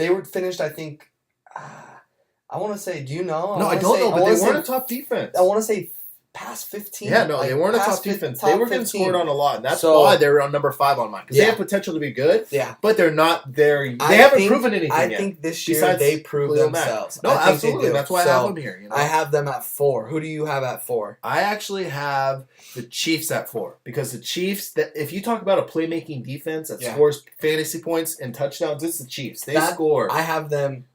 were finished, I think, I want to say, do you know? No, I don't know, but they weren't a top defense. I want to say past 15. Yeah, no, they weren't a top defense. They were getting scored on a lot, and that's why they were on number 5 on mine. Because they have potential to be good, but they're not there. They haven't proven anything yet. I think this year they proved themselves. No, absolutely. That's why I have them here. I have them at 4. Who do you have at 4? I actually have the Chiefs at 4. Because the Chiefs, if you talk about a playmaking defense that scores fantasy points and touchdowns, it's the Chiefs. They score. I have them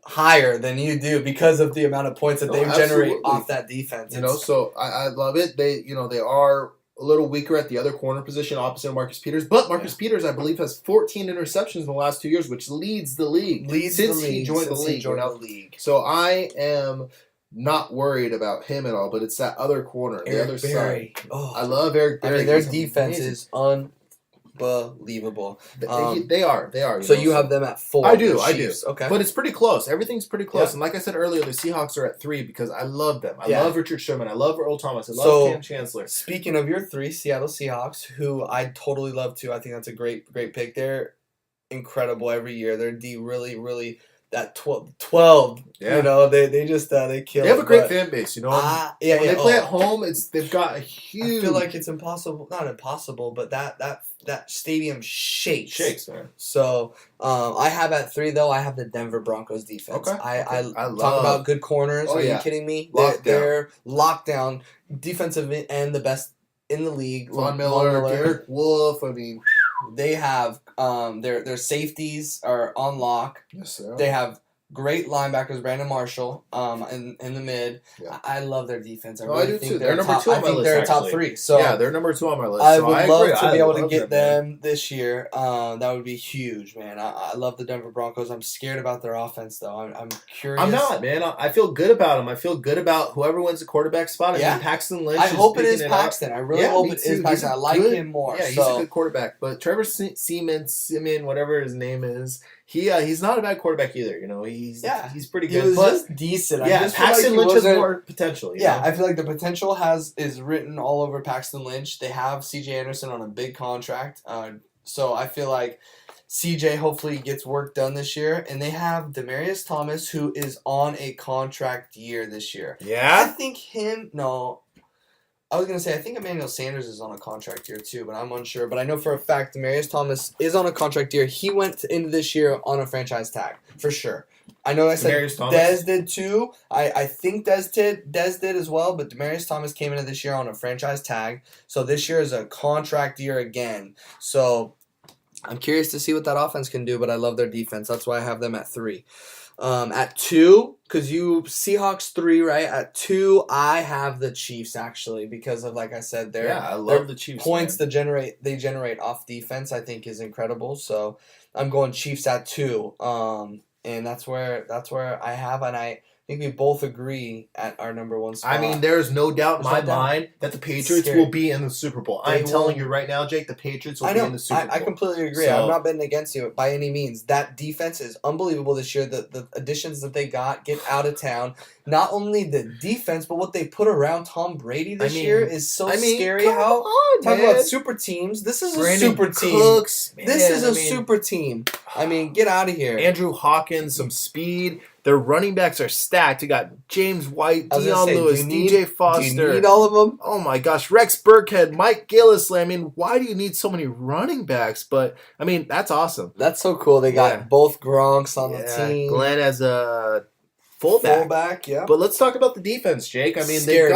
higher than you do because of the amount of points that they generate off that defense. So I love it. They are a little weaker at the other corner position opposite Marcus Peters, but Marcus Peters, I believe, has 14 interceptions in the last 2 years, which leads the league since he joined the league. So I am not worried about him at all, but it's that other corner, the other side. Oh, I love Eric Berry. Their defense is unbelievable. They are. So you have them at 4. I do. Okay. But it's pretty close. Everything's pretty close. And like I said earlier, the Seahawks are at 3 because I love them. I love Richard Sherman. I love Earl Thomas. I love Cam Chancellor. Speaking of your 3, Seattle Seahawks, who I totally love too. I think that's a great pick. They're incredible every year. Their D really that 12. They just they kill. They have a great fan base, When they play at home, they've got a huge. I feel like it's impossible, not impossible, but that stadium shakes, man. So I have at 3 though. I have the Denver Broncos defense. Okay. I talk about good corners. Are you kidding me? They're lockdown defensive end, the best in the league. Von Miller, Garrett Wolf. I mean. They have their safeties are on lock. Yes, sir. They have great linebackers, Brandon Marshall, in the mid. Yeah. I love their defense. I do too. They're number 2 on my list. They're top 3. So yeah, they're number 2 on my list. I would love to be able to get them them this year. That would be huge, man. I love the Denver Broncos. I'm scared about their offense, though. I'm curious. I'm not, man. I feel good about them. I feel good about whoever wins the quarterback spot. I mean, Paxton Lynch. I hope it is Paxton. I really hope it is Paxton. I like him more. Yeah, he's a good quarterback. But Trevor Simeon, whatever his name is, he's not a bad quarterback either. He's pretty good. He was just decent. Paxton Lynch has more potential. I feel like the potential is written all over Paxton Lynch. They have C.J. Anderson on a big contract, so I feel like C.J. hopefully gets work done this year, and they have Demaryius Thomas, who is on a contract year this year. Yeah, I think I was going to say, I think Emmanuel Sanders is on a contract year too, but I'm unsure. But I know for a fact Demaryius Thomas is on a contract year. He went into this year on a franchise tag, for sure. I know I said Dez did too. I think Dez did as well, but Demaryius Thomas came into this year on a franchise tag. So this year is a contract year again. So I'm curious to see what that offense can do, but I love their defense. That's why I have them at 3. At 2, because Seahawks 3, right? At 2, I have the Chiefs actually because of, like I said, I love the Chiefs. Points they generate off defense, I think is incredible. So I'm going Chiefs at 2. and that's where I have, and I think we both agree at our number one spot. I mean, there's no doubt in There's my no doubt. mind that the Patriots Scary. will be in the Super Bowl. They I'm telling will. you right now, Jake, the Patriots will I be know. in the Super Bowl. I completely agree. So- I'm not betting against you by any means. That defense is unbelievable this year. The additions that they got, get out of town. Not only the defense, but what they put around Tom Brady this year is so scary. come How on, talk man. about super teams? This is Brandon a super team. Cooks, This is man, a super team. I mean, get out of here. Andrew Hawkins, some speed. Their running backs are stacked. You got James White, I was gonna Deion say, do Lewis, you need- DJ Foster. Do you need all of them? Oh my gosh, Rex Burkhead, Mike Gillisley. I mean, why do you need so many running backs? But I mean, that's awesome. That's so cool. They got Yeah. both Gronks on the team. Glenn as a fullback. Yeah. But let's talk about the defense, Jake. I mean, Scary.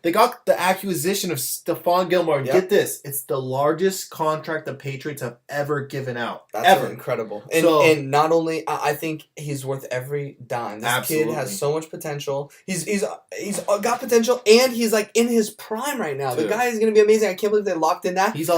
they got the acquisition of Stephon Gilmore. Yep. Get this, it's the largest contract the Patriots have ever given out. That's ever. incredible. So- And not only, I think he's worth every dime. This Absolutely. kid has so much potential. He's got potential, and he's like in his prime right now. The Dude. guy is going to be amazing. I can't believe they locked in that. He's a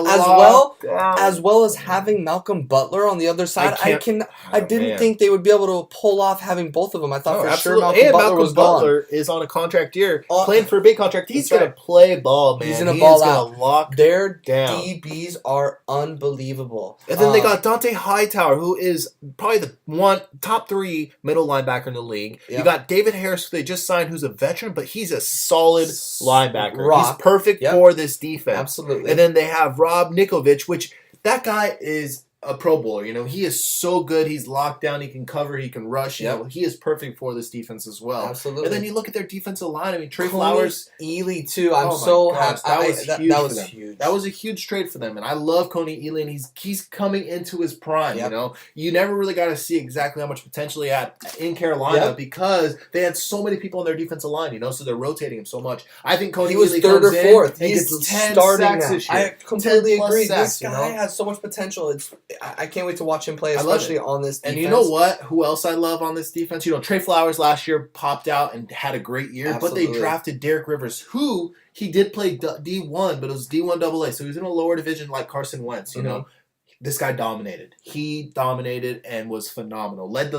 As well as having Malcolm Butler on the other side. I didn't think they would be able to pull off having both of them. I thought for sure Malcolm and Butler Malcolm was gone. Butler is on a contract year, Oh, playing for a big contract. He's that's gonna right. play ball, man. He's gonna He ball is gonna out. lock Their down. DBs are unbelievable. And then they got Dante Hightower, who is probably the top 3 middle linebacker in the league. Yep. You got David Harris, who they just signed, who's a veteran, but he's a solid linebacker. Rock. He's perfect Yep. for this defense. Absolutely. And then they have Rob Nikovich, which that guy is a Pro Bowler. You know, he is so good. He's locked down. He can cover. He can rush. You Yep. know, he is perfect for this defense as well. Absolutely. And then you look at their defensive line. I mean, Trey Coney Flowers. Ely too. I'm Oh my so gosh, happy. that was huge That for was them. huge. That was a huge trade for them, and I love Coney Ealy, and he's coming into his prime. Yep. You know, you never really got to see exactly how much potential he had in Carolina Yep. because they had so many people on their defensive line. You know, so they're rotating him so much. I think Coney He was Ealy third or comes in fourth. and He's gets 10 starting sacks now. this year. I completely 10+ agree. sacks, This you guy know? has so much potential. I can't wait to watch him play, I love especially on this defense. And you know what? Who else I love on this defense? You know, Trey Flowers last year popped out and had a great year, but Absolutely. they drafted Derek Rivers, who he did play D1, but it was D1 AA, so he was in a lower division like Carson Wentz. You know, this guy dominated. He dominated and was phenomenal. Led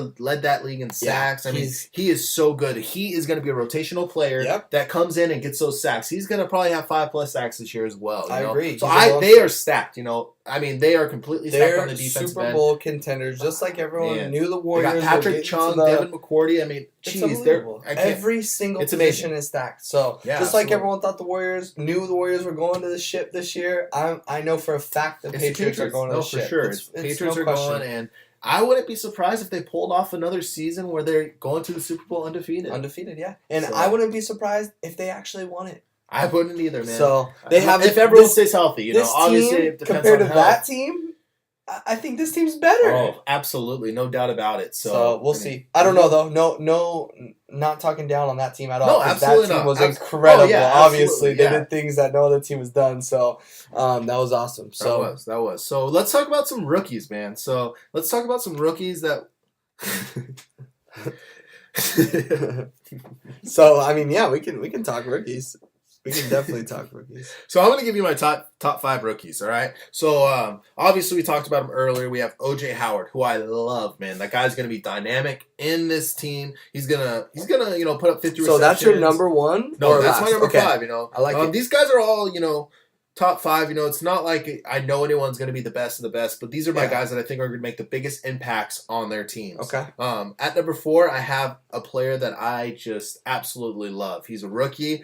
that league in sacks. I mean, he is so good. He is going to be a rotational player Yep. that comes in and gets those sacks. He's going to probably have 5+ sacks this year as well. You I know? agree. So He's a they are stacked. You know, I mean, they are completely stacked They're on the defense. Super Bowl contenders, just like everyone Man. knew the They Warriors. got were Patrick getting Chung, to the- Devin McCourty. I mean, It's geez, they're unbelievable. I can't. Every single it's position amazing. is stacked. So Yeah, just like absolutely. everyone thought the Warriors knew the Warriors were going to the ship this year, I know for a fact the It's the Patriots are going to no, the for ship. sure. It's Patriots no are question. going, and I wouldn't be surprised if they pulled off another season where they're going to the Super Bowl undefeated. Undefeated, yeah. And So- I wouldn't be surprised if they actually won it. I wouldn't either, man. So they have if everyone this, stays healthy, you know. this Obviously, team it depends compared on to health. that team. I think this team's better. Oh, absolutely, no doubt about it. So we'll see. I don't know though. No, not talking down on that team at all. No, 'cause absolutely that team not. was Abs- incredible. Oh, yeah, Obviously, absolutely, they yeah. did things that no other team has done. So that was awesome. So that was. So let's talk about some rookies, man. So let's talk about some rookies that. so I mean, yeah, we can talk rookies. We can definitely talk rookies. So I'm going to give you my top 5 rookies, all right? So obviously we talked about him earlier. We have O.J. Howard, who I love, man. That guy's going to be dynamic in this team. He's going to you know, put up 50 receptions. So that's your number one? No, or that's my last? number Okay. 5, you know. I like it. These guys are all, you know, top 5. You know, it's not like I know anyone's going to be the best of the best, but these are my Yeah. guys that I think are going to make the biggest impacts on their teams. Okay. At number 4, I have a player that I just absolutely love. He's a rookie.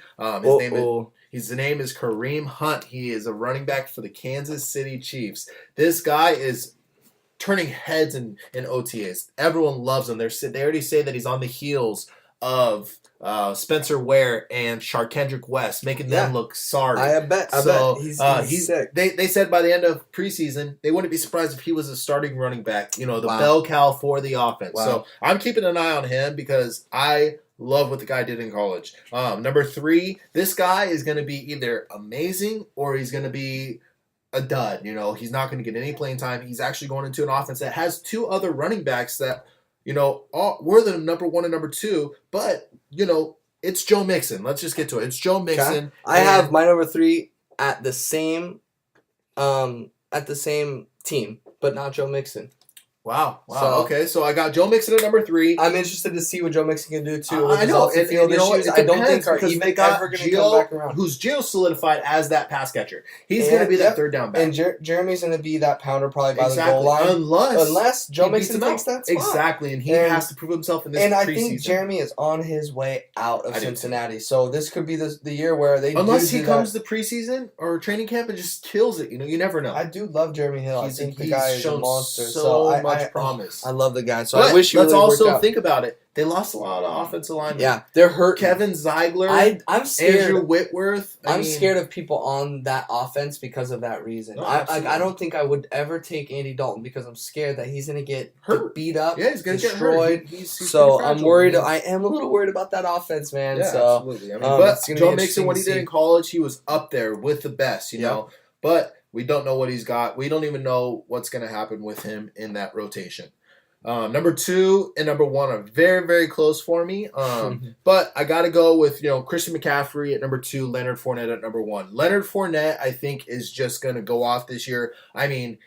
His name is Kareem Hunt. He is a running back for the Kansas City Chiefs. This guy is turning heads in OTAs. Everyone loves him. They already say that he's on the heels of Spencer Ware and Sharkendrick West, making them look sorry. I bet he's sick. They said by the end of preseason, they wouldn't be surprised if he was a starting running back, you know, the Wow. bell cow for the offense. Wow. So I'm keeping an eye on him because I love what the guy did in college. Number 3, this guy is going to be either amazing or he's going to be a dud. You know, he's not going to get any playing time. He's actually going into an offense that has 2 other running backs that, you know, were the number 1 and number 2, but, you know, it's Joe Mixon. Let's just get to it. It's Joe Mixon. Okay. I have my number 3 at the same team, but not Joe Mixon. Wow. So- Okay, so I got Joe Mixon at number 3. I'm interested to see what Joe Mixon can do too. I know, and and you know what, issues, it I don't depends think are because even they got ever going to Gio, come back around. who's Gio solidified as that pass catcher. He's And- going to be that yep. third down back. And Jeremy's going to be that pounder probably by exactly. the goal line. Unless Joe he beats Mixon him takes out. that spot. Exactly, and he And- has to prove himself in this And I preseason. think Jeremy is on his way out of I do too. Cincinnati. So this could be the year where they Unless do he that. comes to preseason or training camp and just kills it. You never know. I do love Jeremy Hill. I think the he's guy is a shown monster. so I much promise. I love the guy. So But I wish he let's really worked also out. think about it. They lost a lot of offensive linemen. Yeah, they're hurt. Kevin Ziegler, I'm scared. Andrew Whitworth. I I'm mean, scared of people on that offense because of that reason. No, I absolutely. don't think I would ever take Andy Dalton because I'm scared that he's going to get Hurt. beat up, Yeah, he's going to get destroyed. hurt. He's So pretty I'm fragile. worried. I am a little worried about that offense, man. Yeah, so absolutely. I mean, it's but gonna be Joe interesting Mixon, what to he did see. in college, he was up there with the best, you Yeah. know. But we don't know what he's got. We don't even know what's going to happen with him in that rotation. Number 2 and number 1 are very, very close for me. But I got to go with, Christian McCaffrey at number 2, Leonard Fournette at number 1. Leonard Fournette, I think, is just going to go off this year. I mean,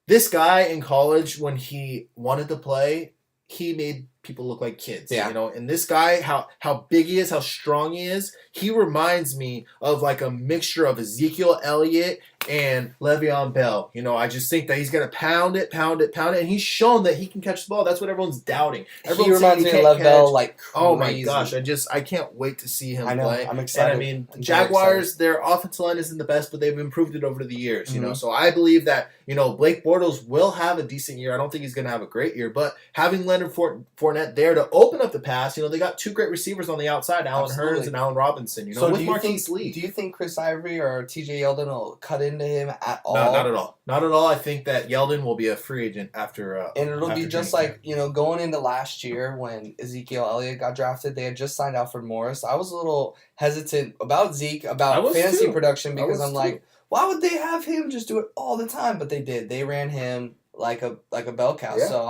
this guy in college, when he wanted to play, he made people look like kids. Yeah. And this guy, how big he is, how strong he is, he reminds me of like a mixture of Ezekiel Elliott and Le'Veon Bell. I just think that he's going to pound it, and he's shown that he can catch the ball. That's what everyone's doubting. he Everyone's reminds me saying of he Lev can't Bell catch. like Oh my crazy. gosh, I can't wait to see him I know. play. I'm And excited. I mean, I'm very Jaguars, their offensive line isn't the best, but they've improved it over the years, Mhm. So I believe that, Blake Bortles will have a decent year. I don't think he's going to have a great year, but having Leonard Fournette there to open up the pass, they got 2 great receivers on the outside, Alan Absolutely. Hearns and Allen Robinson, So with do you Marquise think? Lee. Do you think Chris Ivory or T.J. Yeldon will cut into him at all? No, not at all. Not at all. I think that Yeldon will be a free agent after. And it'll be after just training like, camp. going into last year when Ezekiel Elliott got drafted, they had just signed Alfred Morris. I was a little hesitant about Zeke, I about was fantasy too. production I because was I'm too. like, why would they have him just do it all the time? But they did. They ran him like a bell cow. Yeah. So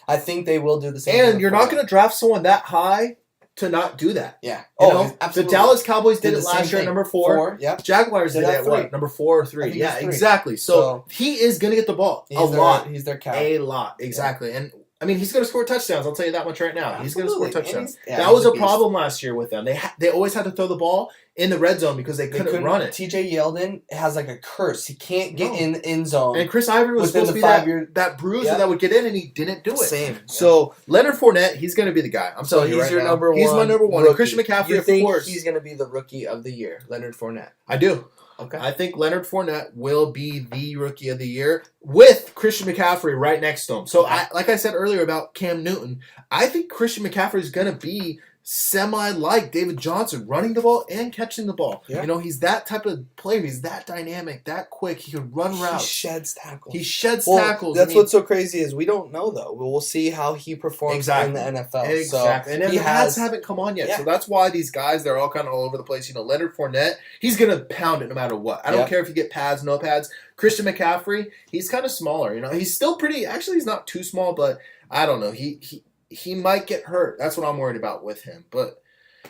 I think they will do the same. And you're not going to draft someone that high to not do that. Yeah. The absolutely. Dallas Cowboys did Did it the last same year at thing. number 4. Yep. Jaguars Did did it at at 3. what? Number 4 or I 3. think Yeah, it's 3. exactly. So he is going to get the ball a lot. He's their cow. A lot. Exactly. And I mean, he's going to score touchdowns. I'll tell you that much right now. He's going to score Absolutely. touchdowns. And That he's was a beast. problem last year with them. They always had to throw the ball in the red zone because they couldn't run it. T.J. Yeldon has like a curse. He can't get No. in the end zone. And Chris Ivory was Within supposed to the be 5 year- that bruiser Yep. that would get in, and he didn't do it. Same. So Leonard Fournette, he's going to be the guy. I'm So telling you he's right your now. number one. He's my number 1. Rookie. And Christian McCaffrey, You of think course. he's going to be the rookie of the year, Leonard Fournette? I do. Okay. I think Leonard Fournette will be the rookie of the year with Christian McCaffrey right next to him. So, Okay. like I said earlier about Cam Newton, I think Christian McCaffrey is going to be semi-like David Johnson, running the ball and catching the ball. Yeah. He's that type of player. He's that dynamic, that quick. He can run He routes. sheds tackles. He sheds Well, tackles. That's what's so crazy is we don't know though. We'll see how he performs Exactly. in the NFL. Exactly. So And he the pads has. haven't come on yet. Yeah. So that's why these guys, they're all kind of all over the place. Leonard Fournette, he's going to pound it no matter what. I don't Yep. care if you get pads, no pads. Christian McCaffrey, he's kind of smaller. He's still pretty, actually, he's not too small, but I don't know. He might get hurt. That's what I'm worried about with him. But,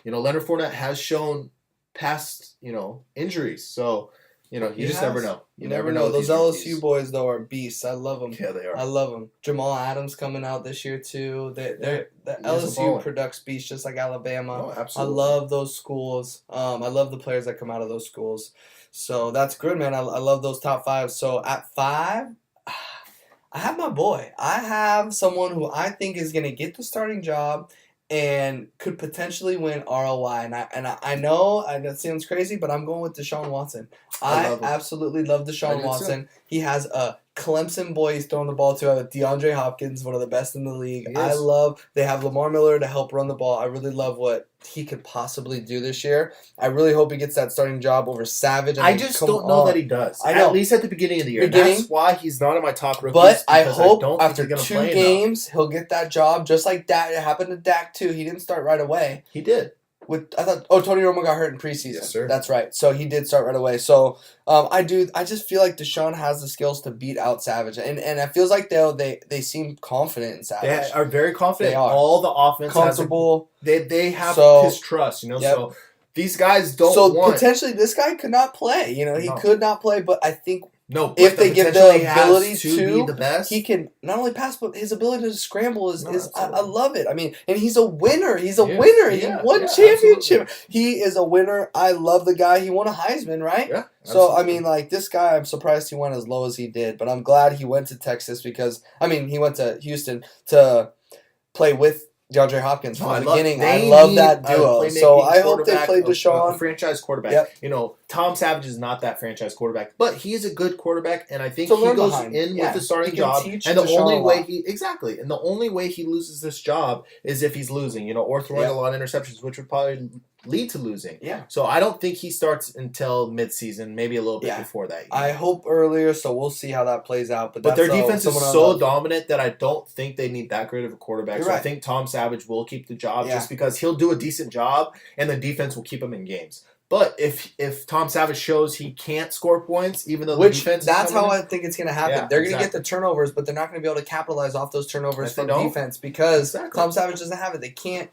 Leonard Fournette has shown past, injuries. So, you He just has. never know. You never know. with Those these LSU rookies. boys though are beasts. I love them. Yeah, they are. I love them. Jamal Adams coming out this year too. The He's a LSU baller. products beasts just like Alabama. Oh, I absolutely. love those schools. I love the players that come out of those schools. So that's good, man. I love those top 5. So at 5, I have my boy. I have someone who I think is going to get the starting job and could potentially win ROI. And I know that sounds crazy, but I'm going with Deshaun Watson. I I love him. absolutely love I do Deshaun too. Watson. He has a Clemson boy he's throwing the ball to. I have DeAndre Hopkins, one of the best in the league. He I is. love they have Lamar Miller to help run the ball. I really love what he could possibly do this year. I really hope he gets that starting job over Savage. I mean, just come don't know on. that he does. I know. At least at the beginning of the year. Beginning. That's why he's not in my top rookies. But I because hope don't think after he's gonna 2 play enough. games he'll get that job, just like Dak. It happened to Dak too. He didn't start right away. He did. Tony Romo got hurt in preseason. Yes, sir. That's right. So he did start right away. So I just feel like Deshaun has the skills to beat out Savage, and it feels like they seem confident in Savage. They are very confident. They are. All the offense Comfortable. they have So- his trust. Yep. So these guys don't So want. potentially this guy could not play. He No. could not play. But I think No, but if they give the potential he has ability to be the best. he can not only pass, but his ability to scramble is I absolutely. love it. I mean, and he's a winner. He's a He is. winner. Yeah, He won yeah, championship. absolutely. He is a winner. I love the guy. He won a Heisman, right? Yeah. So, I absolutely. mean, like, this guy, I'm surprised he went as low as he did, but I'm glad he went to Texas because, I mean, he went to Houston to play with DeAndre Hopkins from the beginning. I love that duo. So, I hope they play Deshaun. A franchise quarterback. Yep. You know, Tom Savage is not that franchise quarterback, but he is a good quarterback, and I think To he learn goes behind. in Yeah, with the starting he can job. teach And the Deshaun only a way lot. the only way he loses this job is if he's losing, you know, or throwing Yep. a lot of interceptions, which would probably lead to losing. Yeah. So I don't think he starts until midseason, maybe a little bit Yeah. before that. I hope earlier, so we'll see how that plays out. But But their that's defense is someone I so love. dominant that I don't think they need that great of a quarterback. You're so I right. think Tom Savage will keep the job Yeah. just because he'll do a decent job and the defense will keep him in games. But if Tom Savage shows he can't score points, even though the Which defense that's is how coming I think it's going to happen. Yeah, They're going to get exactly. the turnovers, but they're not going to be able to capitalize off those turnovers If they from don't. defense because Exactly. Tom Savage doesn't have it. They can't.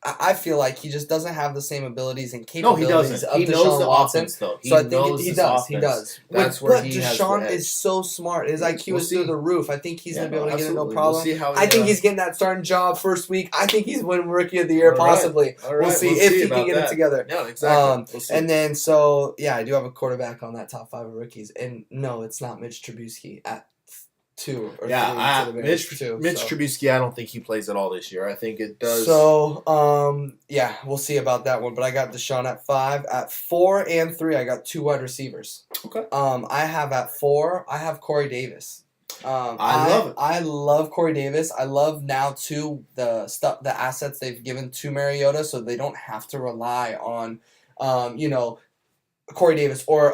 I feel like he just doesn't have the same abilities and No, he capabilities doesn't. of He Deshaun knows the Watson. offense, though. He So I think knows he his does. offense. He does. That's but where he has Deshaun the edge. is so smart. His IQ We'll is through see. the roof. I think he's Yeah, going to be able to get it no absolutely. problem. We'll see how I think he's getting that starting job first week. I think he's winning Rookie of the Year, All right. possibly. All right, We'll see if he about can get it that. together. Yeah, exactly. We'll see. And then, so, yeah, I do have a quarterback on that top 5 of rookies. And no, it's not Mitch Trubisky at 2 or 3 to the Bears, Mitch so. Trubisky, I don't think he plays at all this year. I think it does. So, yeah, we'll see about that one. But I got Deshaun at 5. At 4 and 3, I got 2 wide receivers. Okay. I have at 4, I have Corey Davis. I love it. I love Corey Davis. I love now too the assets they've given to Mariota, so they don't have to rely on, Corey Davis or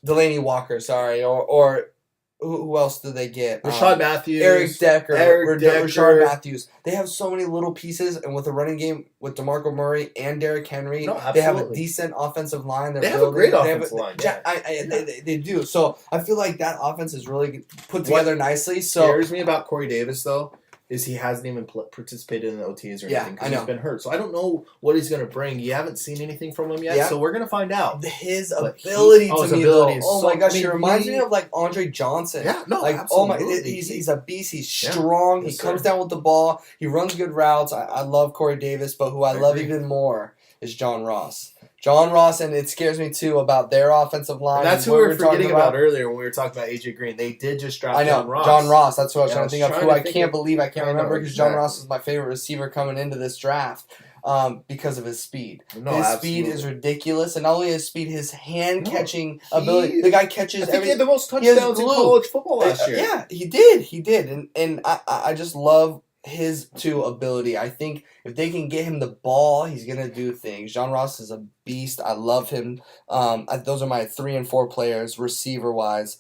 Delaney Walker. Sorry, or who else did they get? Rashad Matthews, Eric Decker, Decker. Rashard Matthews. They have so many little pieces, and with a running game with DeMarco Murray and Derrick Henry, No, they have a absolutely. decent offensive line. They have a great They have offensive line, Ja- yeah. They do. So I feel like that offense is really put together nicely. So scares me about Corey Davis, though, is he hasn't even participated in the OTAs or Yeah, anything I because know. he's been hurt. So I don't know what he's going to bring. You haven't seen anything from him yet, Yeah. so we're going to find out. his But ability his to me, ability though, is oh so- my gosh, I mean, he reminds he- me of like Andre Johnson. Yeah, no, Like absolutely. he's a beast. He's Yeah. strong. Yes, he comes sir. down with the ball. He runs good routes. I love Corey Davis, but who I I love agree. even more is John Ross. John Ross, and it scares me too about their offensive line. And that's and who we what were talking forgetting about earlier when we were talking about AJ Green. They did just draft I know John Ross. That's what I was Yeah, trying I to was think of. trying Who to I think can't of- believe I can't I know, remember because John exactly. Ross is my favorite receiver coming into this draft because of his speed. No, His absolutely. speed is ridiculous, and not only his speed, his hand No, catching he- ability. The guy catches I think he every. had the most he has touchdowns in glue. college football last year. Yeah, he did, and I just love his ability. I think if they can get him the ball, he's gonna do things. John Ross is a beast. I love him. Those are my 3 and 4 players receiver wise.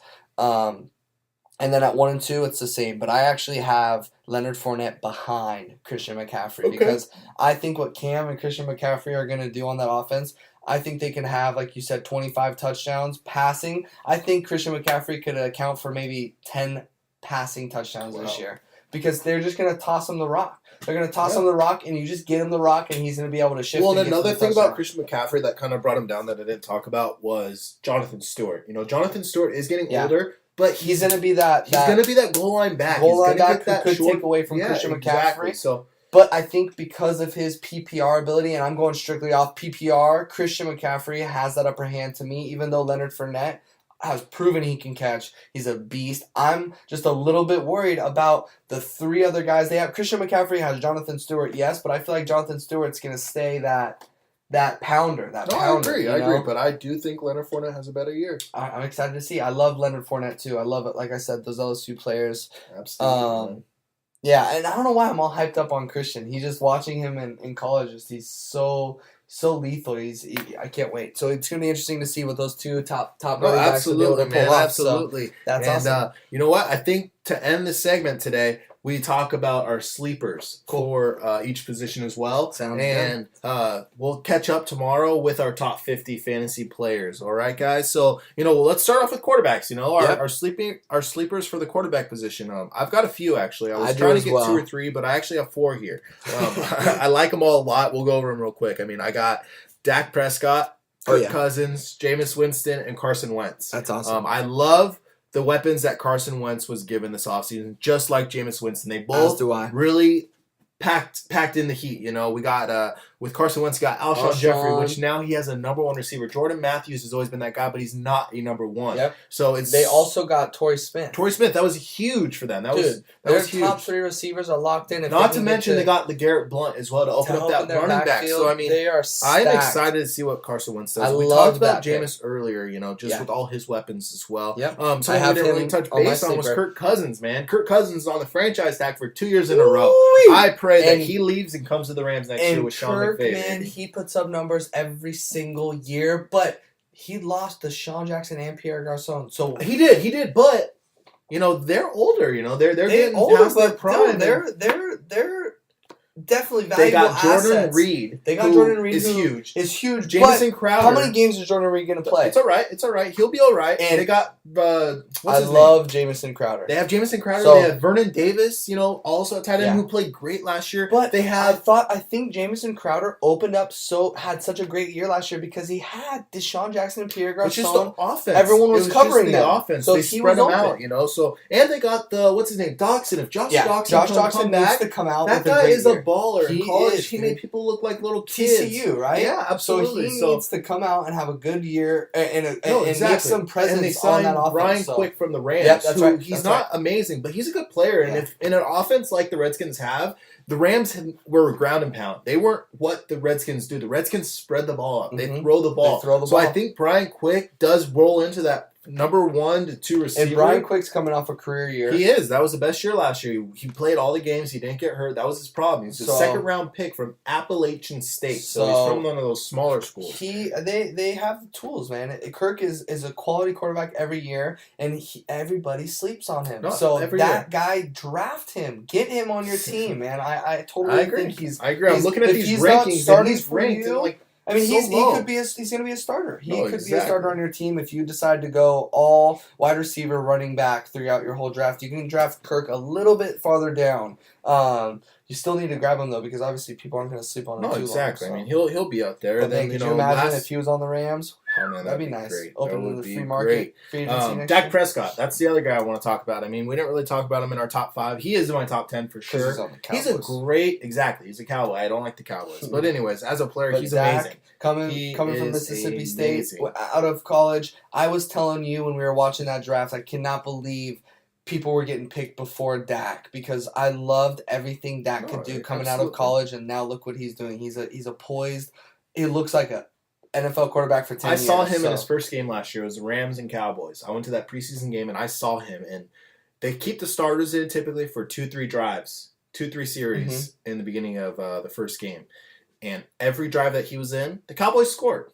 And then at 1 and 2, it's the same. But I actually have Leonard Fournette behind Christian McCaffrey Okay. because I think what Cam and Christian McCaffrey are going to do on that offense, I think they can have, like you said, 25 touchdowns passing. I think Christian McCaffrey could account for maybe 10 passing touchdowns this Wow. year because they're just going to toss him the rock. They're going to toss Yeah. him the rock, and you just get him the rock, and he's going to be able to shift. Well, and and get to another the thing touchdown. about Christian McCaffrey that kind of brought him down that I didn't talk about was Jonathan Stewart. You know, Jonathan Stewart is getting Yeah. older, but He's going to be that. he's going to be that goal line back. goal line he's gonna back get that who could short, take away from yeah, Christian exactly. McCaffrey. So But I think because of his PPR ability, and I'm going strictly off PPR, Christian McCaffrey has that upper hand to me, even though Leonard Fournette has proven he can catch. He's a beast. I'm just a little bit worried about the 3 other guys they have. Christian McCaffrey has Jonathan Stewart, yes, but I feel like Jonathan Stewart's going to stay that pounder. I pounder, agree. you I know? agree. But I do think Leonard Fournette has a better year. I'm excited to see. I love Leonard Fournette, too. I love it. Like I said, those LSU players. Absolutely. Yeah, and I don't know why I'm all hyped up on Christian. He just watching him in college, he's so lethal. I can't wait. So it's gonna be interesting to see what those 2 top No, running backs will be able absolutely, to pull man. off. Absolutely. So that's and, awesome. you know what? I think to end this segment today, we talk about our sleepers for each position as well. Sounds and we'll catch up tomorrow with our top 50 fantasy players. All right, guys? So, let's start off with quarterbacks. Yep. Our sleepers for the quarterback position. I've got a few, actually. I was I do trying to as get well. 2 or 3, but I actually have 4 here. I like them all a lot. We'll go over them real quick. I mean, I got Dak Prescott. Kirk yeah. Cousins, Jameis Winston, and Carson Wentz. That's awesome. I love the weapons that Carson Wentz was given this offseason, just like Jameis Winston. They As both do I. really packed in the heat. You know, we got with Carson Wentz, got Alshon Jeffrey, which now he has a number one receiver. Jordan Matthews has always been that guy, but he's not a number one. Yep. So it's They also got Torrey Smith. that was huge for them. That was Their huge. top 3 receivers are locked in. If Not they to can mention get they got LeGarrette Blunt as well to open up that their running back. backfield, So I mean, they are I'm stacked. excited to see what Carson Wentz does. I We love talked about that pick. Jameis earlier, you know, just Yeah. with all his weapons as well. Yep. Something I have we didn't really him touch on my base on was sleeper. Kirk Cousins, man. Kirk Cousins is on the franchise tag for 2 years in a row. Woo-wee! I pray that And- he leaves and comes to the Rams next year And with Sean Kirk, McVay. man, he puts up numbers every single year, but he lost to Sean Jackson and Pierre Garcon. So He did, but you know they're older. You know they're getting older, past their but prime. dude, they're definitely They valuable got Jordan assets. Reed. They got who Jordan Reed, is who huge. It's huge. Jamison But Crowder. how many games is Jordan Reed going to play? It's all right. It's all right. He'll be all right. And they got what's I his love Jamison Crowder. name? They have Jamison Crowder. So- They have Vernon Davis. You know, also a tight end Yeah. who played great last year. But they have I think Jamison Crowder had such a great year last year because he had Deshaun Jackson and Pierre it's just Garcon. the offense. Everyone was It covering just them. the offense. So they he spread was them open. out. You know. So and they got the what's his name Doxson. If Josh Doxson Josh can Doxson come needs back, to come out that with a guy great is year. a baller. He In college, is, he dude. made people look like little kids. TCU, right? Yeah, absolutely. So he So needs to come out and have a good year and no, make exactly. some presence and they on signed that offense. Ryan so. Quick from the Rams. Yep, that's who right. He's That's not amazing, but he's a good player. And Yeah. if in an offense like the Redskins have, the Rams were ground and pound. They weren't what the Redskins do. The Redskins spread the ball up. They Mhm. throw the ball. They throw the so I ball. think Brian Quick does roll into that number 1 to 2 receiver. And Brian Quick's coming off a career year. He is. That was the best year last year. He played all the games. He didn't get hurt. That was his problem. He's a So- second round pick from Appalachian State. So So- he's from one of those smaller schools. They have the tools, man. Kirk is a quality quarterback every year, and everybody sleeps on him. No, So every that guy, draft him, get him on your team, man. I totally I agree. think he's. I agree. I'm he's- looking at if these he's not rankings, and starting he's for ranked you, like I mean, so he low. could be he's going to be a starter. He No, could be a exactly. starter on your team if you decide to go all wide receiver, running back throughout your whole draft. You can draft Kirk a little bit farther down. You still need to grab him though because obviously people aren't going to sleep on him No, too exactly. long. I mean, he'll be out there. But And then could you imagine last, if he was on the Rams? oh man, That'd be nice. Great. Open that to would the be free market. great. Free agency next Dak year. Prescott. That's the other guy I want to talk about. I mean, we didn't really talk about him in our top 5. He is in my top 10 for 'Cause sure. he's on the He's a Cowboys. great, exactly. He's a Cowboy. I don't like the Cowboys, but anyways, as a player, But he's Dak, amazing. Coming from is Mississippi State, amazing. out of college, I was telling you when we were watching that draft, I cannot believe people were getting picked before Dak because I loved everything Dak No, could do coming out absolutely. of college, and now look what he's doing. He's a poised. He looks like a NFL quarterback for 10 I years. saw him so. in his first game last year. It was the Rams and Cowboys. I went to that preseason game and I saw him. And they keep the starters in typically for 2-3 drives, 2-3 series Mm-hmm. in the beginning of the first game. And every drive that he was in, the Cowboys scored.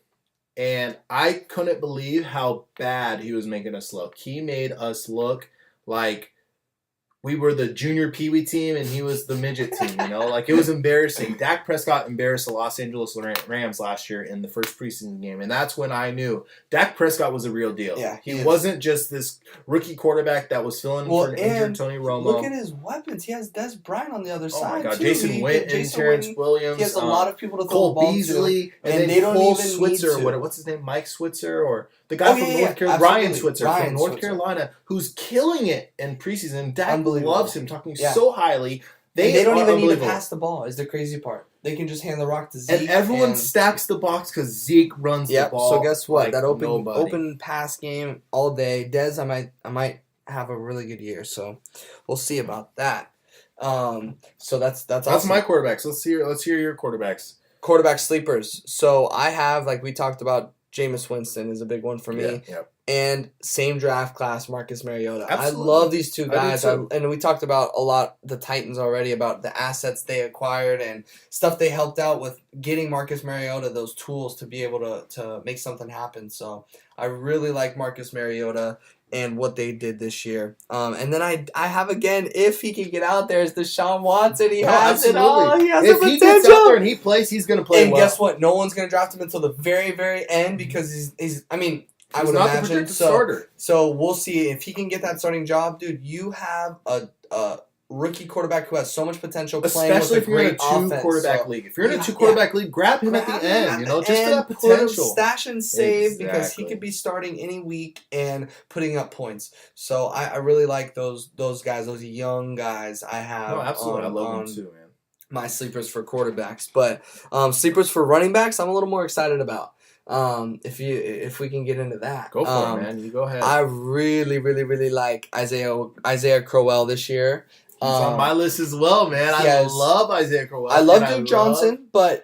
And I couldn't believe how bad he was making us look. He made us look like we were the junior peewee team and he was the midget team, you know? Like, it was embarrassing. Dak Prescott embarrassed the Los Angeles Rams last year in the first preseason game, and that's when I knew Dak Prescott was a real deal. Yeah, he he is. wasn't just this rookie quarterback that was filling Well, for an injured and Tony Romo. Look at his weapons. He has Des Bryant on the other Oh side. my God, too. Jason He- Witten and Jason Terrence Witten, Williams. He has a lot of people to throw the Cole ball to. Beasley, and and then they don't Cole even need Switzer. to. What's his name? Mike Switzer, or the guy Oh, from yeah, North yeah, Carolina, Ryan absolutely. Switzer Ryan from North Switzer. Carolina, who's killing it in preseason. Dak Unbelievable. loves him, talking Yeah. so highly. They don't are even need to unbelievable. pass the ball. Is the crazy part? They can just hand the rock to Zeke. And everyone and, stacks the box because Zeke runs the Yep. ball. So guess what? like That open nobody. pass game all day. Dez, I might have a really good year. So we'll see about that. So that's That's awesome. my quarterbacks. Let's hear your quarterbacks. quarterback sleepers. So I have, like we talked about, Jameis Winston is a big one for me. Yeah. And same draft class, Marcus Mariota. Absolutely. I love these two I do guys. too. And we talked about a lot, the Titans already, about the assets they acquired and stuff they helped out with getting Marcus Mariota those tools to be able to make something happen. So I really like Marcus Mariota and what they did this year. And then I have, again, if he can get out there, is Deshaun Watson. He No, has it all. absolutely. He has If the he gets potential. out there and he plays, he's going to play And well. guess what? No one's going to draft him until the very, very end because he's I mean, I He's would not the imagine. projected So, starter. so we'll see if he can get that starting job, dude. You have a rookie quarterback who has so much potential playing Especially with if a you're in a great offense. two-quarterback So, league. If you're in a yeah, two-quarterback league, grab him at grab the him end, at you the know, just for end, that put him potential. stash and save because he Exactly. could be starting any week and putting up points. So I really like those guys, those young guys I have No, absolutely. I love on them too, man. my sleepers for quarterbacks. But sleepers for running backs, I'm a little more excited about. If we can get into that, Go for it, man. You go ahead. I really, really, really like Isaiah Crowell this year. He's on my list as well, man. I yes. love Isaiah Crowell. I love Duke Johnson, but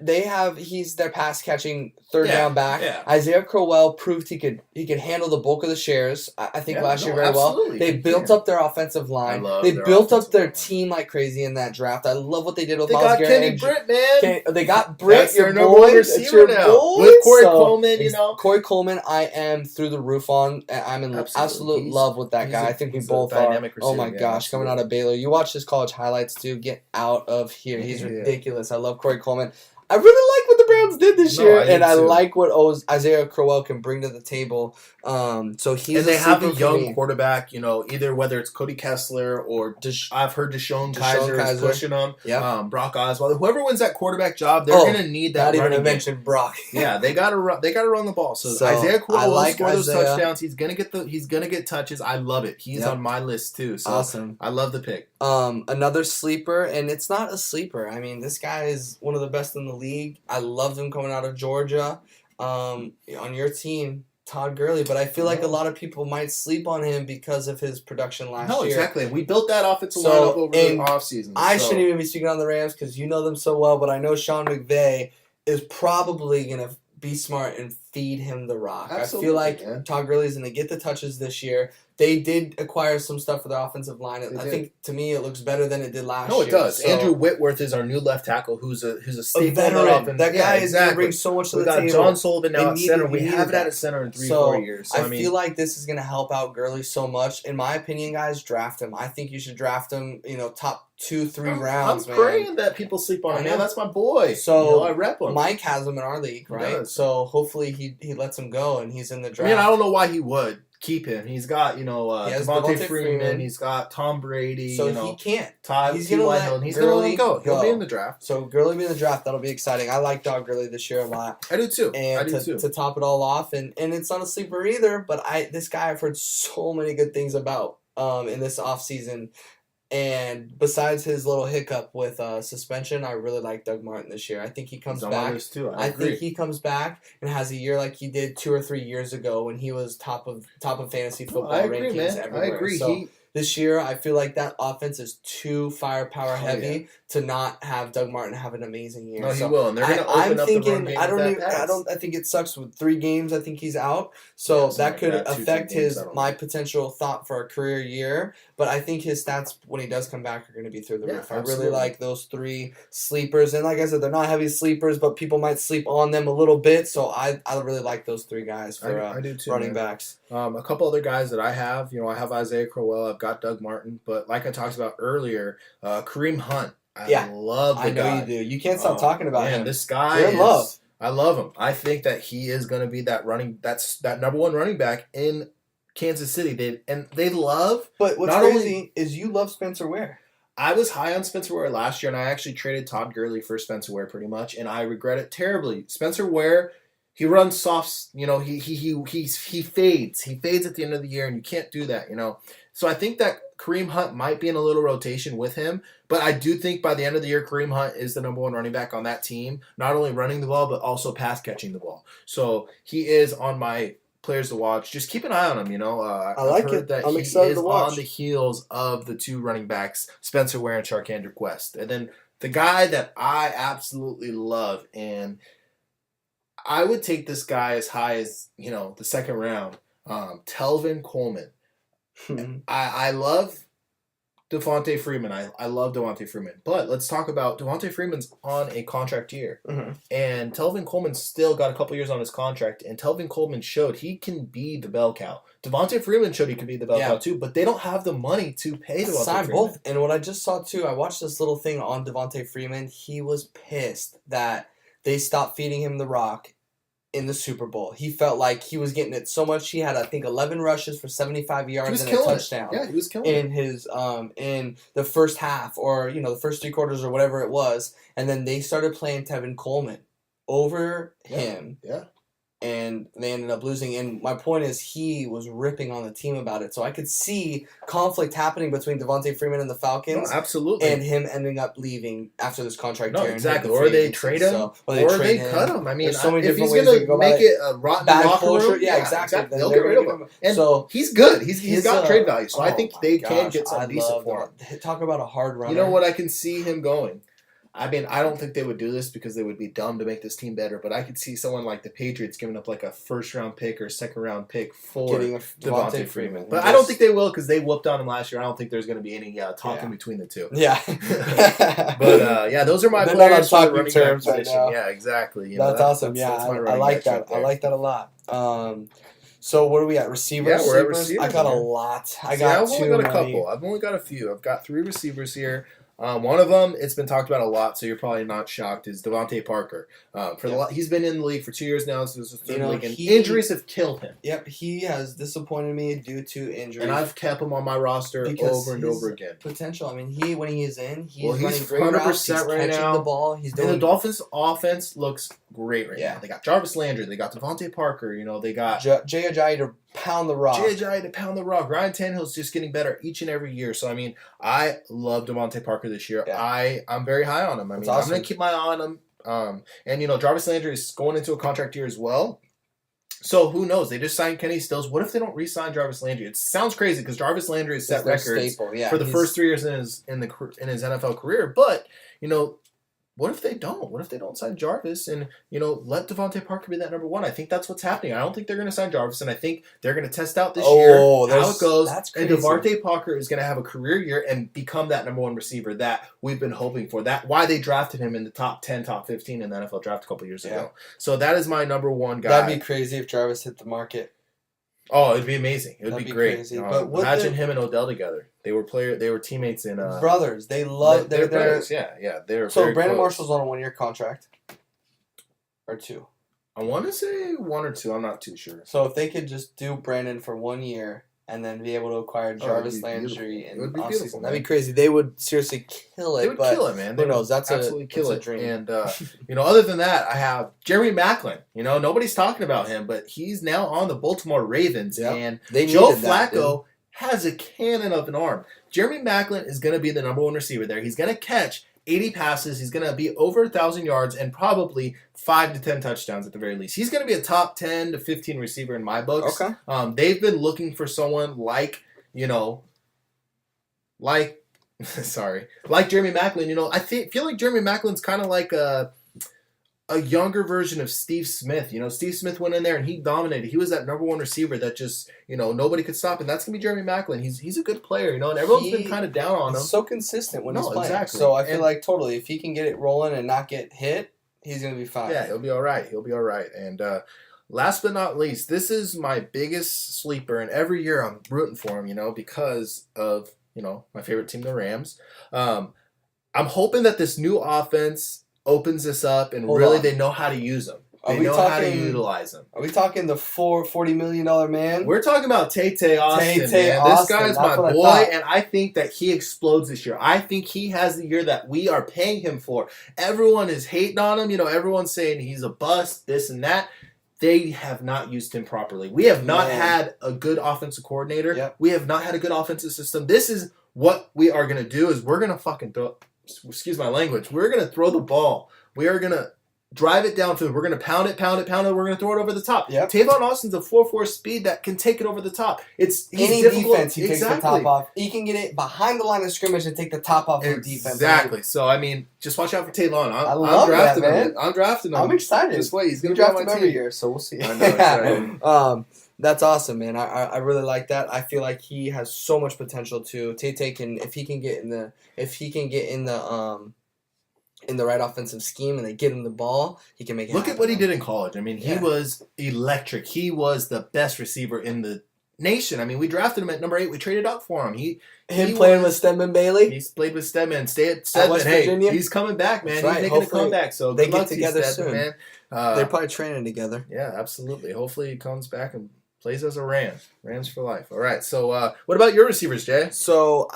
he's their pass catching third down back. Yeah. Isaiah Crowell proved he could handle the bulk of the shares. I think last year very well. They built up their offensive line. They built up their team like crazy in that draft. I love what they did with They Myles got Garrett. Kenny Britt, man. They got Britt, That's your their number boy. one That's receiver your now. boy. With Corey Coleman, you know. Corey Coleman, I am through the roof on. I'm in absolute love with that guy. I think we both are. Oh my gosh, coming out of Baylor. You watch his college highlights too. Get out of here. He's ridiculous. I love Corey Coleman. I really like what the Browns did this year, and I like what Isaiah Crowell can bring to the table. So he's and they have a young quarterback, you know, either whether it's Cody Kessler or I've heard Deshaun Kaiser is pushing them. Yeah. Brock Osweiler, whoever wins that quarterback job, they're gonna need that. Not even to game. mention Brock. Yeah, they gotta run the ball. So Isaiah Crowell will score those touchdowns. He's gonna get touches. I love it. He's on my list too. So awesome. I love the pick. Another sleeper, and it's not a sleeper. I mean, this guy is one of the best in the league. I love him coming out of Georgia. On your team, Todd Gurley, but I feel like a lot of people might sleep on him because of his production last year. No, exactly. We built that offensive lineup over the offseason. I shouldn't even be speaking on the Rams because you know them so well, but I know Sean McVay is probably going to be smart and feed him the rock. Absolutely, I feel like Todd Gurley is going to get the touches this year. They did acquire some stuff for their offensive line. I think, to me, it looks better than it did last year. No, it does. So, Andrew Whitworth is our new left tackle who's a staple veteran. That guy is going to bring so much to the table. We got John Sullivan now at center. We haven't had a center in 3-4 years. So I feel like this is going to help out Gurley so much. In my opinion, guys, draft him. I think you should draft him, top 2-3 rounds, I'm praying that people sleep on him. Yeah, that's my boy. So I rep him. Mike has him in our league, right? So hopefully he lets him go and he's in the draft. I mean, I don't know why he would keep him. He's got, Devontae Freeman. He's got Tom Brady. So he can't. He's going to let him go. He'll be in the draft. So Gurley be in the draft. That'll be exciting. I like Todd Gurley this year a lot. I do too. And to top it all off, and it's not a sleeper either, but this guy I've heard so many good things about in this offseason. And besides his little hiccup with suspension, I really like Doug Martin this year. I think he comes back. I think he comes back and has a year like he did 2 or 3 years ago when he was top of fantasy football rankings everywhere. I agree. So this year, I feel like that offense is too firepower heavy to not have Doug Martin have an amazing year. No, he will, and they're going to open up the run game. I think it sucks with 3 games. I think he's out, so that could affect my potential thought for a career year. But I think his stats when he does come back are going to be through the roof. I really like those 3 sleepers, and like I said, they're not heavy sleepers, but people might sleep on them a little bit. So I really like those 3 guys for I do too, running backs. A couple other guys that I have, I have Isaiah Crowell, I've got Doug Martin, but like I talked about earlier, Kareem Hunt. I love the guy. I know you do. You can't stop talking about him. This guy You're in love. I love him. I think that he is going to be that number 1 running back in Kansas City. They love. But what's crazy is you love Spencer Ware. I was high on Spencer Ware last year, and I actually traded Todd Gurley for Spencer Ware pretty much, and I regret it terribly. Spencer Ware, he runs softs. He fades. He fades at the end of the year, and you can't do that. So I think that Kareem Hunt might be in a little rotation with him, but I do think by the end of the year, Kareem Hunt is the number 1 running back on that team, not only running the ball, but also pass catching the ball. So he is on my players to watch. Just keep an eye on him, I like it. That I'm excited to watch. on the heels of the 2 running backs, Spencer Ware and Charkandrick West. And then the guy that I absolutely love, and I would take this guy as high as, the 2nd round, Telvin Coleman. I love Devontae Freeman. I love Devontae Freeman. But let's talk about Devontae Freeman's on a contract year. Mm-hmm. And Telvin Coleman still got a couple years on his contract. And Telvin Coleman showed he can be the bell cow. Devontae Freeman showed he could be the bell cow too. But they don't have the money to pay Devontae Freeman. Both. And what I just saw too, I watched this little thing on Devontae Freeman. He was pissed that they stopped feeding him the rock in the Super Bowl. He felt like he was getting it so much. He had, I think, 11 rushes for 75 He yards was and a killing it. touchdown Yeah, he was killing it. in his in the first half, or the first 3 quarters or whatever it was, and then they started playing Tevin Coleman over him. Yeah. And they ended up losing. And my point is, he was ripping on the team about it. So I could see conflict happening between Devontae Freeman and the No, Falcons, absolutely. and him ending up leaving after this contract No, year. and exactly. hitting Or the free they agency. trade him, So, or trade they him. cut him. I mean, There's so many if he's different ways going they to can go make about it a rotten bad locker culture, room, yeah, exactly. Then They'll they're get rid of gonna him. get And so he's good. He's his, got trade value, so I oh think my they can gosh, get some I decent love for him. Talk about a hard runner. You know what? I can see him going. I mean, I don't think they would do this because they would be dumb to make this team better, but I could see someone like the Patriots giving up like a first-round pick or a second-round pick for Getting a Devontae Freeman. But Yes. I don't think they will because they whooped on him last year. I don't think there's going to be any talking between the two. Yeah. But yeah, those are my They're not players on for the talking running back terms right position. now. Yeah, exactly. That's awesome. That's my I running like backs that. right there. I like that a lot. So what are we at? Receivers? Yeah, we're at Sleepers? receivers, I got a man. lot. I See, got I've only too got a many. couple. I've only got a few. I've got 3 receivers here. One of them, it's been talked about a lot, so you're probably not shocked, is Devontae Parker. He's been in the league for 2 years now, so this is the third league, and injuries have killed him. Yep, he has disappointed me due to injuries. And I've kept him on my roster Because over and his over again. potential. I mean, when he is in, he's Well, he's running great 100% routes. He's right catching now. the ball. He's And the doing. Dolphins' offense looks great right Yeah. now. They got Jarvis Landry. They got Devontae Parker. They got Jay Ajayi to pound the rock. Jay Ajayi to pound the rock. Ryan Tannehill's just getting better each and every year. So, I mean, I love Devontae Parker this year. Yeah. I'm very high on him. I mean, That's awesome. I'm going to keep my eye on him. And Jarvis Landry is going into a contract year as well. So, who knows? They just signed Kenny Stills. What if they don't re-sign Jarvis Landry? It sounds crazy because Jarvis Landry has set He's their records staple. Yeah, for the he's- first 3 years in his NFL career. But, what if they don't? What if they don't sign Jarvis and, let Devontae Parker be that number 1? I think that's what's happening. I don't think they're going to sign Jarvis, and I think they're going to test out this year how it goes. That's And crazy. Devontae Parker is going to have a career year and become that number 1 receiver that we've been hoping for. That why they drafted him in the top 10, top 15 in the NFL draft a couple years ago. So that is my number 1 guy. That'd be crazy if Jarvis hit the market. Oh, it'd be amazing. It would That'd be be great. crazy. But what Imagine him and Odell together. They were teammates in Brothers, they love. they're They're brothers. Yeah. They're so very Brandon close. Marshall's on a 1-year contract, or 2. I want to say 1 or 2. I'm not too sure. So if they could just do Brandon for 1 year and then be able to acquire it'd Jarvis be Landry beautiful. in It would be offseason, beautiful, that'd be man. crazy. They would seriously kill it. They would but kill it, man. who knows? That's absolutely kill that's it. a dream. And other than that, I have Jeremy Maclin. Nobody's talking about him, but he's now on the Baltimore Ravens, Yep. and They Joe needed that, Flacco has a cannon of an arm. Jeremy Maclin is going to be the number 1 receiver there. He's going to catch 80 passes. He's going to be over 1,000 yards and probably 5 to 10 touchdowns at the very least. He's going to be a top 10 to 15 receiver in my books. Okay. They've been looking for someone like Jeremy Maclin. I feel like Jeremy Maclin's kind of like a younger version of Steve Smith. Steve Smith went in there and he dominated. He was that number 1 receiver that just, nobody could stop. And that's going to be Jeremy Maclin. He's a good player, and everyone's been kind of down on him. He's so consistent when he's No, playing. exactly. So I feel And- like totally, if he can get it rolling and not get hit, he's going to be fine. Yeah, he'll be all right. And last but not least, this is my biggest sleeper. And every year I'm rooting for him, because of, my favorite team, the Rams. I'm hoping that this new offense opens this up and Hold really on. they know how to use them. Are They we know how to talking- utilize them. Are we talking the $40 million man? We're talking about Tay Austin, Tay-Tay man. Austin, This guy's that's my what I boy, thought. and I think that he explodes this year. I think he has the year that we are paying him for. Everyone is hating on him. Everyone's saying he's a bust, this and that. They have not used him properly. We have not Man. had a good offensive coordinator. Yep. We have not had a good offensive system. This is what we are going to do is we're going to fucking throw, excuse my language, we're going to throw the ball. We are going to drive it downfield. We're going to pound it. We're going to throw it over the top. Yep. Tavon Austin's a 4.4 speed that can take it over the top. He's Any difficult. defense, he takes the top off. He can get it behind the line of scrimmage and take the top off of the defense. Exactly. So, I mean, just watch out for Tavon. I love I'm drafting that, man. him. I'm drafting him. I'm excited. Just wait. He's We going to be on draft my him every team. year, so we'll see. I know, that's right. That's awesome, man. I really like that. I feel like he has so much potential too. Tay can, if he can get in the right offensive scheme and they get him the ball, he can make it Look happen. at what he did in college. I mean, he Yeah. was electric. He was the best receiver in the nation. I mean, we drafted him at number 8. We traded up for him. He playing with Stedman Bailey. He's played with Stedman. Stay at Stedman. West Hey, Virginia? he's coming back, man. That's right. He's making a Hopefully comeback. So they good get luck to you, together Stedman, soon. man. They're probably training together. Yeah, absolutely. Hopefully he comes back and plays as a Ram. Rams for life. All right. So what about your receivers, Jay? So,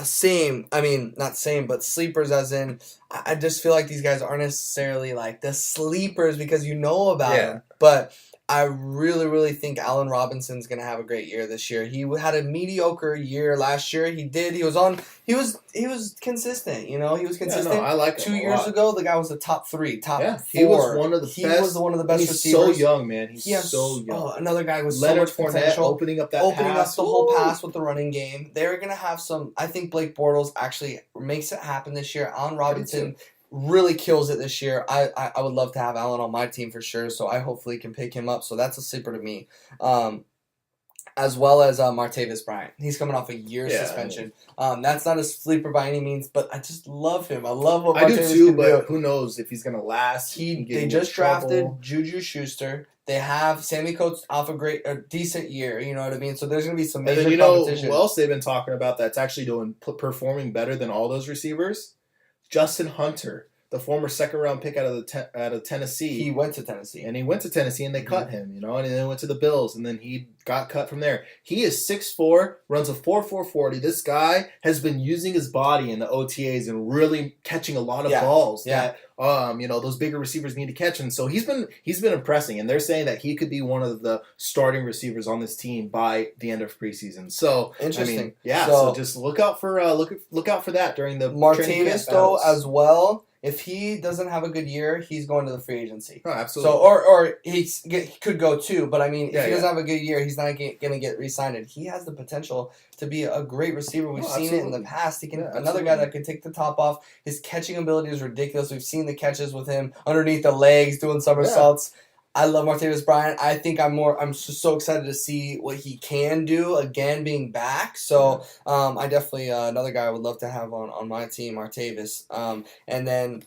same. I mean, not same, but sleepers as in, I just feel like these guys aren't necessarily like the sleepers because you know about them. But I really, really think Allen Robinson's going to have a great year this year. He had a mediocre year last year. He did. He was consistent, you know. He was consistent. Yeah, no, I like him 2 a years lot. ago, the guy was the top 3, top 4. He was one of the He best. was one of the best He's receivers. so young, man. He's so young. Oh, another guy with Leonard so much Fournette potential. opening up that Opening pass. up the whole Woo! pass with the running game. They're going to have some. I think Blake Bortles actually makes it happen this year. Allen Robinson really kills it this year. I would love to have Allen on my team for sure, so I hopefully can pick him up. So that's a sleeper to me. As well as Martavis Bryant. He's coming off a year suspension. That's not a sleeper by any means, but I just love him. I love what I do Martavis too, can but do. who knows if he's going to last. They just drafted Juju Schuster. They have Sammy Coates off a decent year, you know what I mean? So there's going to be some And major then you know competition. who else they've been talking about that's actually performing better than all those receivers? Justin Hunter, the former second-round pick out of Tennessee. He went to Tennessee. And he went to Tennessee, and they cut him, you know, and then went to the Bills, and then he got cut from there. He is 6'4", runs a 4.40. This guy has been using his body in the OTAs and really catching a lot of balls that you know, those bigger receivers need to catch. And so he's been impressing, and they're saying that he could be one of the starting receivers on this team by the end of preseason. So Interesting. I mean, yeah. So just look out for that during the training camp Martavis though battles. as well. If he doesn't have a good year, he's going to the free agency. Oh, absolutely. So, or he could go too. But I mean, if he doesn't yeah. have a good year, he's not going to get re-signed. He has the potential to be a great receiver. We've seen it in the past. He can another guy that can take the top off. His catching ability is ridiculous. We've seen the catches with him underneath the legs, doing somersaults. I love Martavis Bryant. I think I'm just so excited to see what he can do again being back. So I definitely another guy I would love to have on my team, Martavis. And then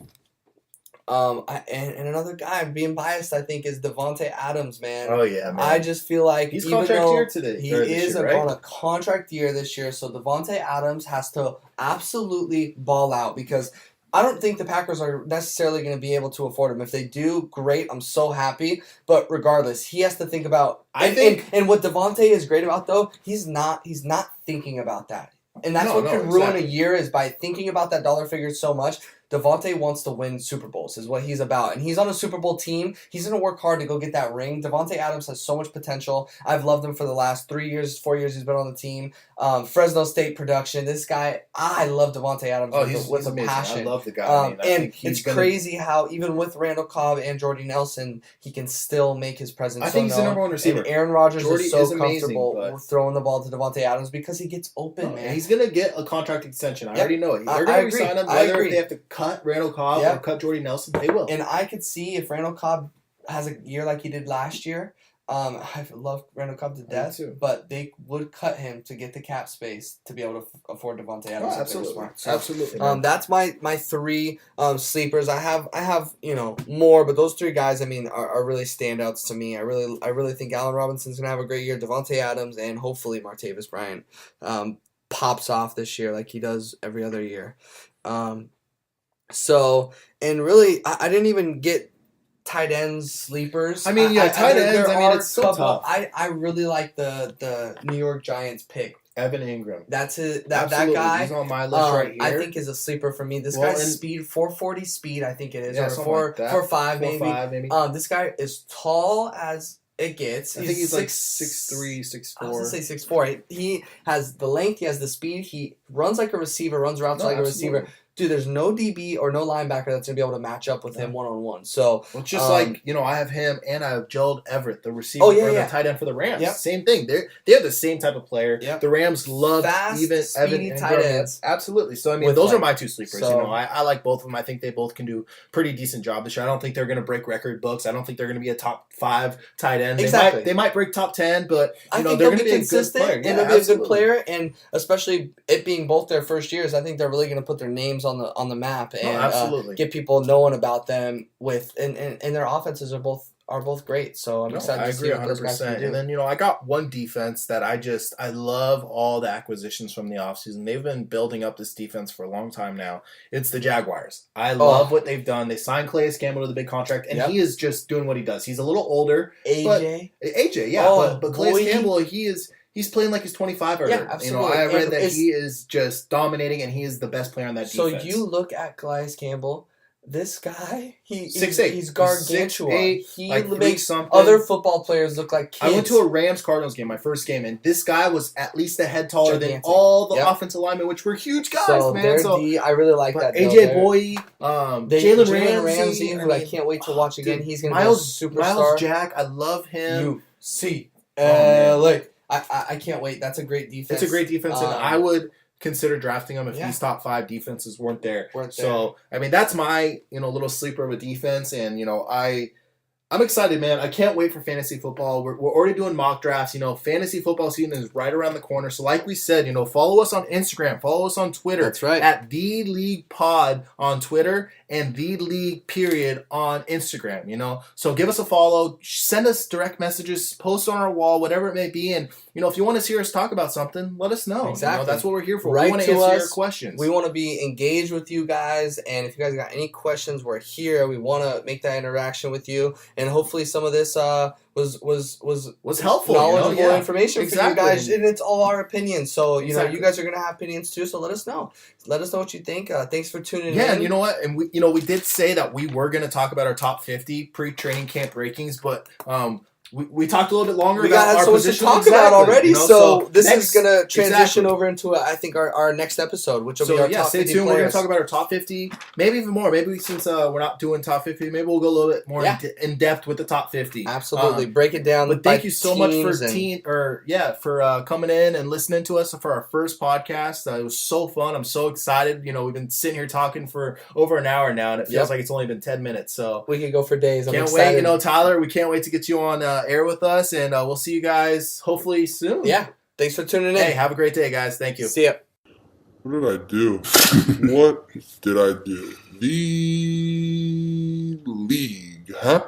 and another guy, I'm being biased, I think, is Devontae Adams, man. Oh yeah, man. I just feel like he's even contract though year today. he this is year, right? on a contract year this year, so Devontae Adams has to absolutely ball out because I don't think the Packers are necessarily going to be able to afford him. If they do, great. I'm so happy. But regardless, he has to think about. And what Devontae is great about though, he's not thinking about that. And that's what could ruin a year is by thinking about that dollar figure so much. Devontae wants to win Super Bowls is what he's about. And he's on a Super Bowl team. He's going to work hard to go get that ring. Devontae Adams has so much potential. I've loved him for the last 4 years he's been on the team. Fresno State production. This guy, I love Devontae Adams with a passion. I love the guy. And it's crazy how even with Randall Cobb and Jordy Nelson, he can still make his presence I think he's the number one receiver. And Aaron Rodgers is so amazing, comfortable throwing the ball to Devontae Adams because he gets open, man. He's going to get a contract extension. I already know it. They're going to resign him. Whether if they have to cut Randall Cobb or cut Jordy Nelson, they will. And I could see if Randall Cobb has a year like he did last year. I love Randall Cobb to death, but they would cut him to get the cap space to be able to afford Devontae Adams. Oh, absolutely, so, absolutely. That's my 3 sleepers. I have more, but those 3 guys, I mean, are really standouts to me. I really think Allen Robinson's gonna have a great year. Devontae Adams and hopefully Martavis Bryant pops off this year like he does every other year. So and really, I didn't even get tight ends sleepers. I mean, tight ends. I mean, it's so tough. I really like the New York Giants pick. Evan Ingram. That's that guy. He's on my list right here. I think is a sleeper for me. This guy's speed, 440 speed, I think it is, or 4.5 maybe. This guy is tall as it gets. I think he's like 6'3", 6'4". I was gonna say 6'4". He has the length. He has the speed. He runs like a receiver. Runs routes like a receiver. Dude, there's no DB or no linebacker that's going to be able to match up with him one-on-one. So, well, just I have him and I have Gerald Everett, the receiver or the tight end for the Rams. Yep. Same thing. They're the same type of player. Yep. The Rams love speedy Evan tight ends. Absolutely. So, I mean, those are my 2 sleepers. So, I like both of them. I think they both can do a pretty decent job this year. I don't think they're going to break record books. I don't think they're going to be a top 5 tight end. Exactly. They might break top 10, but they're going to be consistent a good player. And they'll be a good player. And especially it being both their first years, I think they're really going to put their names on the map. And absolutely. Get people knowing about them and their offenses are both are both great. So I'm No, excited I to see agree what those guys can 100%. do. And then, I got one defense that I love all the acquisitions from the offseason. They've been building up this defense for a long time now. It's the Jaguars. I love what they've done. They signed Calais Campbell to the big contract, and he is just doing what he does. He's a little older. AJ, yeah. But Calais Campbell, he's playing like he's 25 or yeah, absolutely. I read that he is just dominating, and he is the best player on that defense. So you look at Calais Campbell. This guy, 6'8". He's gargantuan. 6'8", he like makes something. other football players look like kids. I went to a Rams-Cardinals game, my first game, and this guy was at least a head taller than Gigantic. all the offensive linemen, which were huge guys, so man. I really like that. AJ Boye, Jalen Ramsey, who I can't wait to watch again. He's going to be a superstar. Miles Jack, I love him. UCLA. I can't wait. That's a great defense. It's a great defense, and I would consider drafting him if these top 5 defenses weren't there. So, I mean, that's my, little sleeper of a defense, and, I'm excited, man. I can't wait for fantasy football. We're already doing mock drafts. Fantasy football season is right around the corner. So like we said, follow us on Instagram. Follow us on Twitter. That's right. At The League Pod on Twitter and The League period on Instagram, So give us a follow. Send us direct messages. Post on our wall, whatever it may be. And, if you want to hear us talk about something, let us know. Exactly. That's what we're here for. Write we want to answer your questions. We want to be engaged with you guys. And if you guys got any questions, we're here. We want to make that interaction with you. And hopefully some of this was helpful, knowledgeable information for you guys, Exactly. and it's all our opinions. So you guys are gonna have opinions too. So let us know. Let us know what you think. Thanks for tuning in. Yeah, and you know what? And we did say that we were gonna talk about our top 50 pre-training camp rankings, but we talked a little bit longer about our so much to position. talk about already. So this next, is gonna transition over into I think our next episode, which will be our top 50 stay tuned. players. We're gonna talk about our top 50, maybe even more. Maybe since we're not doing top 50, maybe we'll go a little bit more in depth with the top 50. Absolutely, break it down. But thank you so much for coming in and listening to us for our first podcast. It was so fun. I'm so excited. We've been sitting here talking for over an hour now, and it feels like it's only been 10 minutes. So we could go for days. Can't wait. Tyler, we can't wait to get you on air with us, and we'll see you guys hopefully soon. Yeah. Thanks for tuning in. Hey, have a great day, guys. Thank you. See ya. What did I do? What did I do? The league, huh?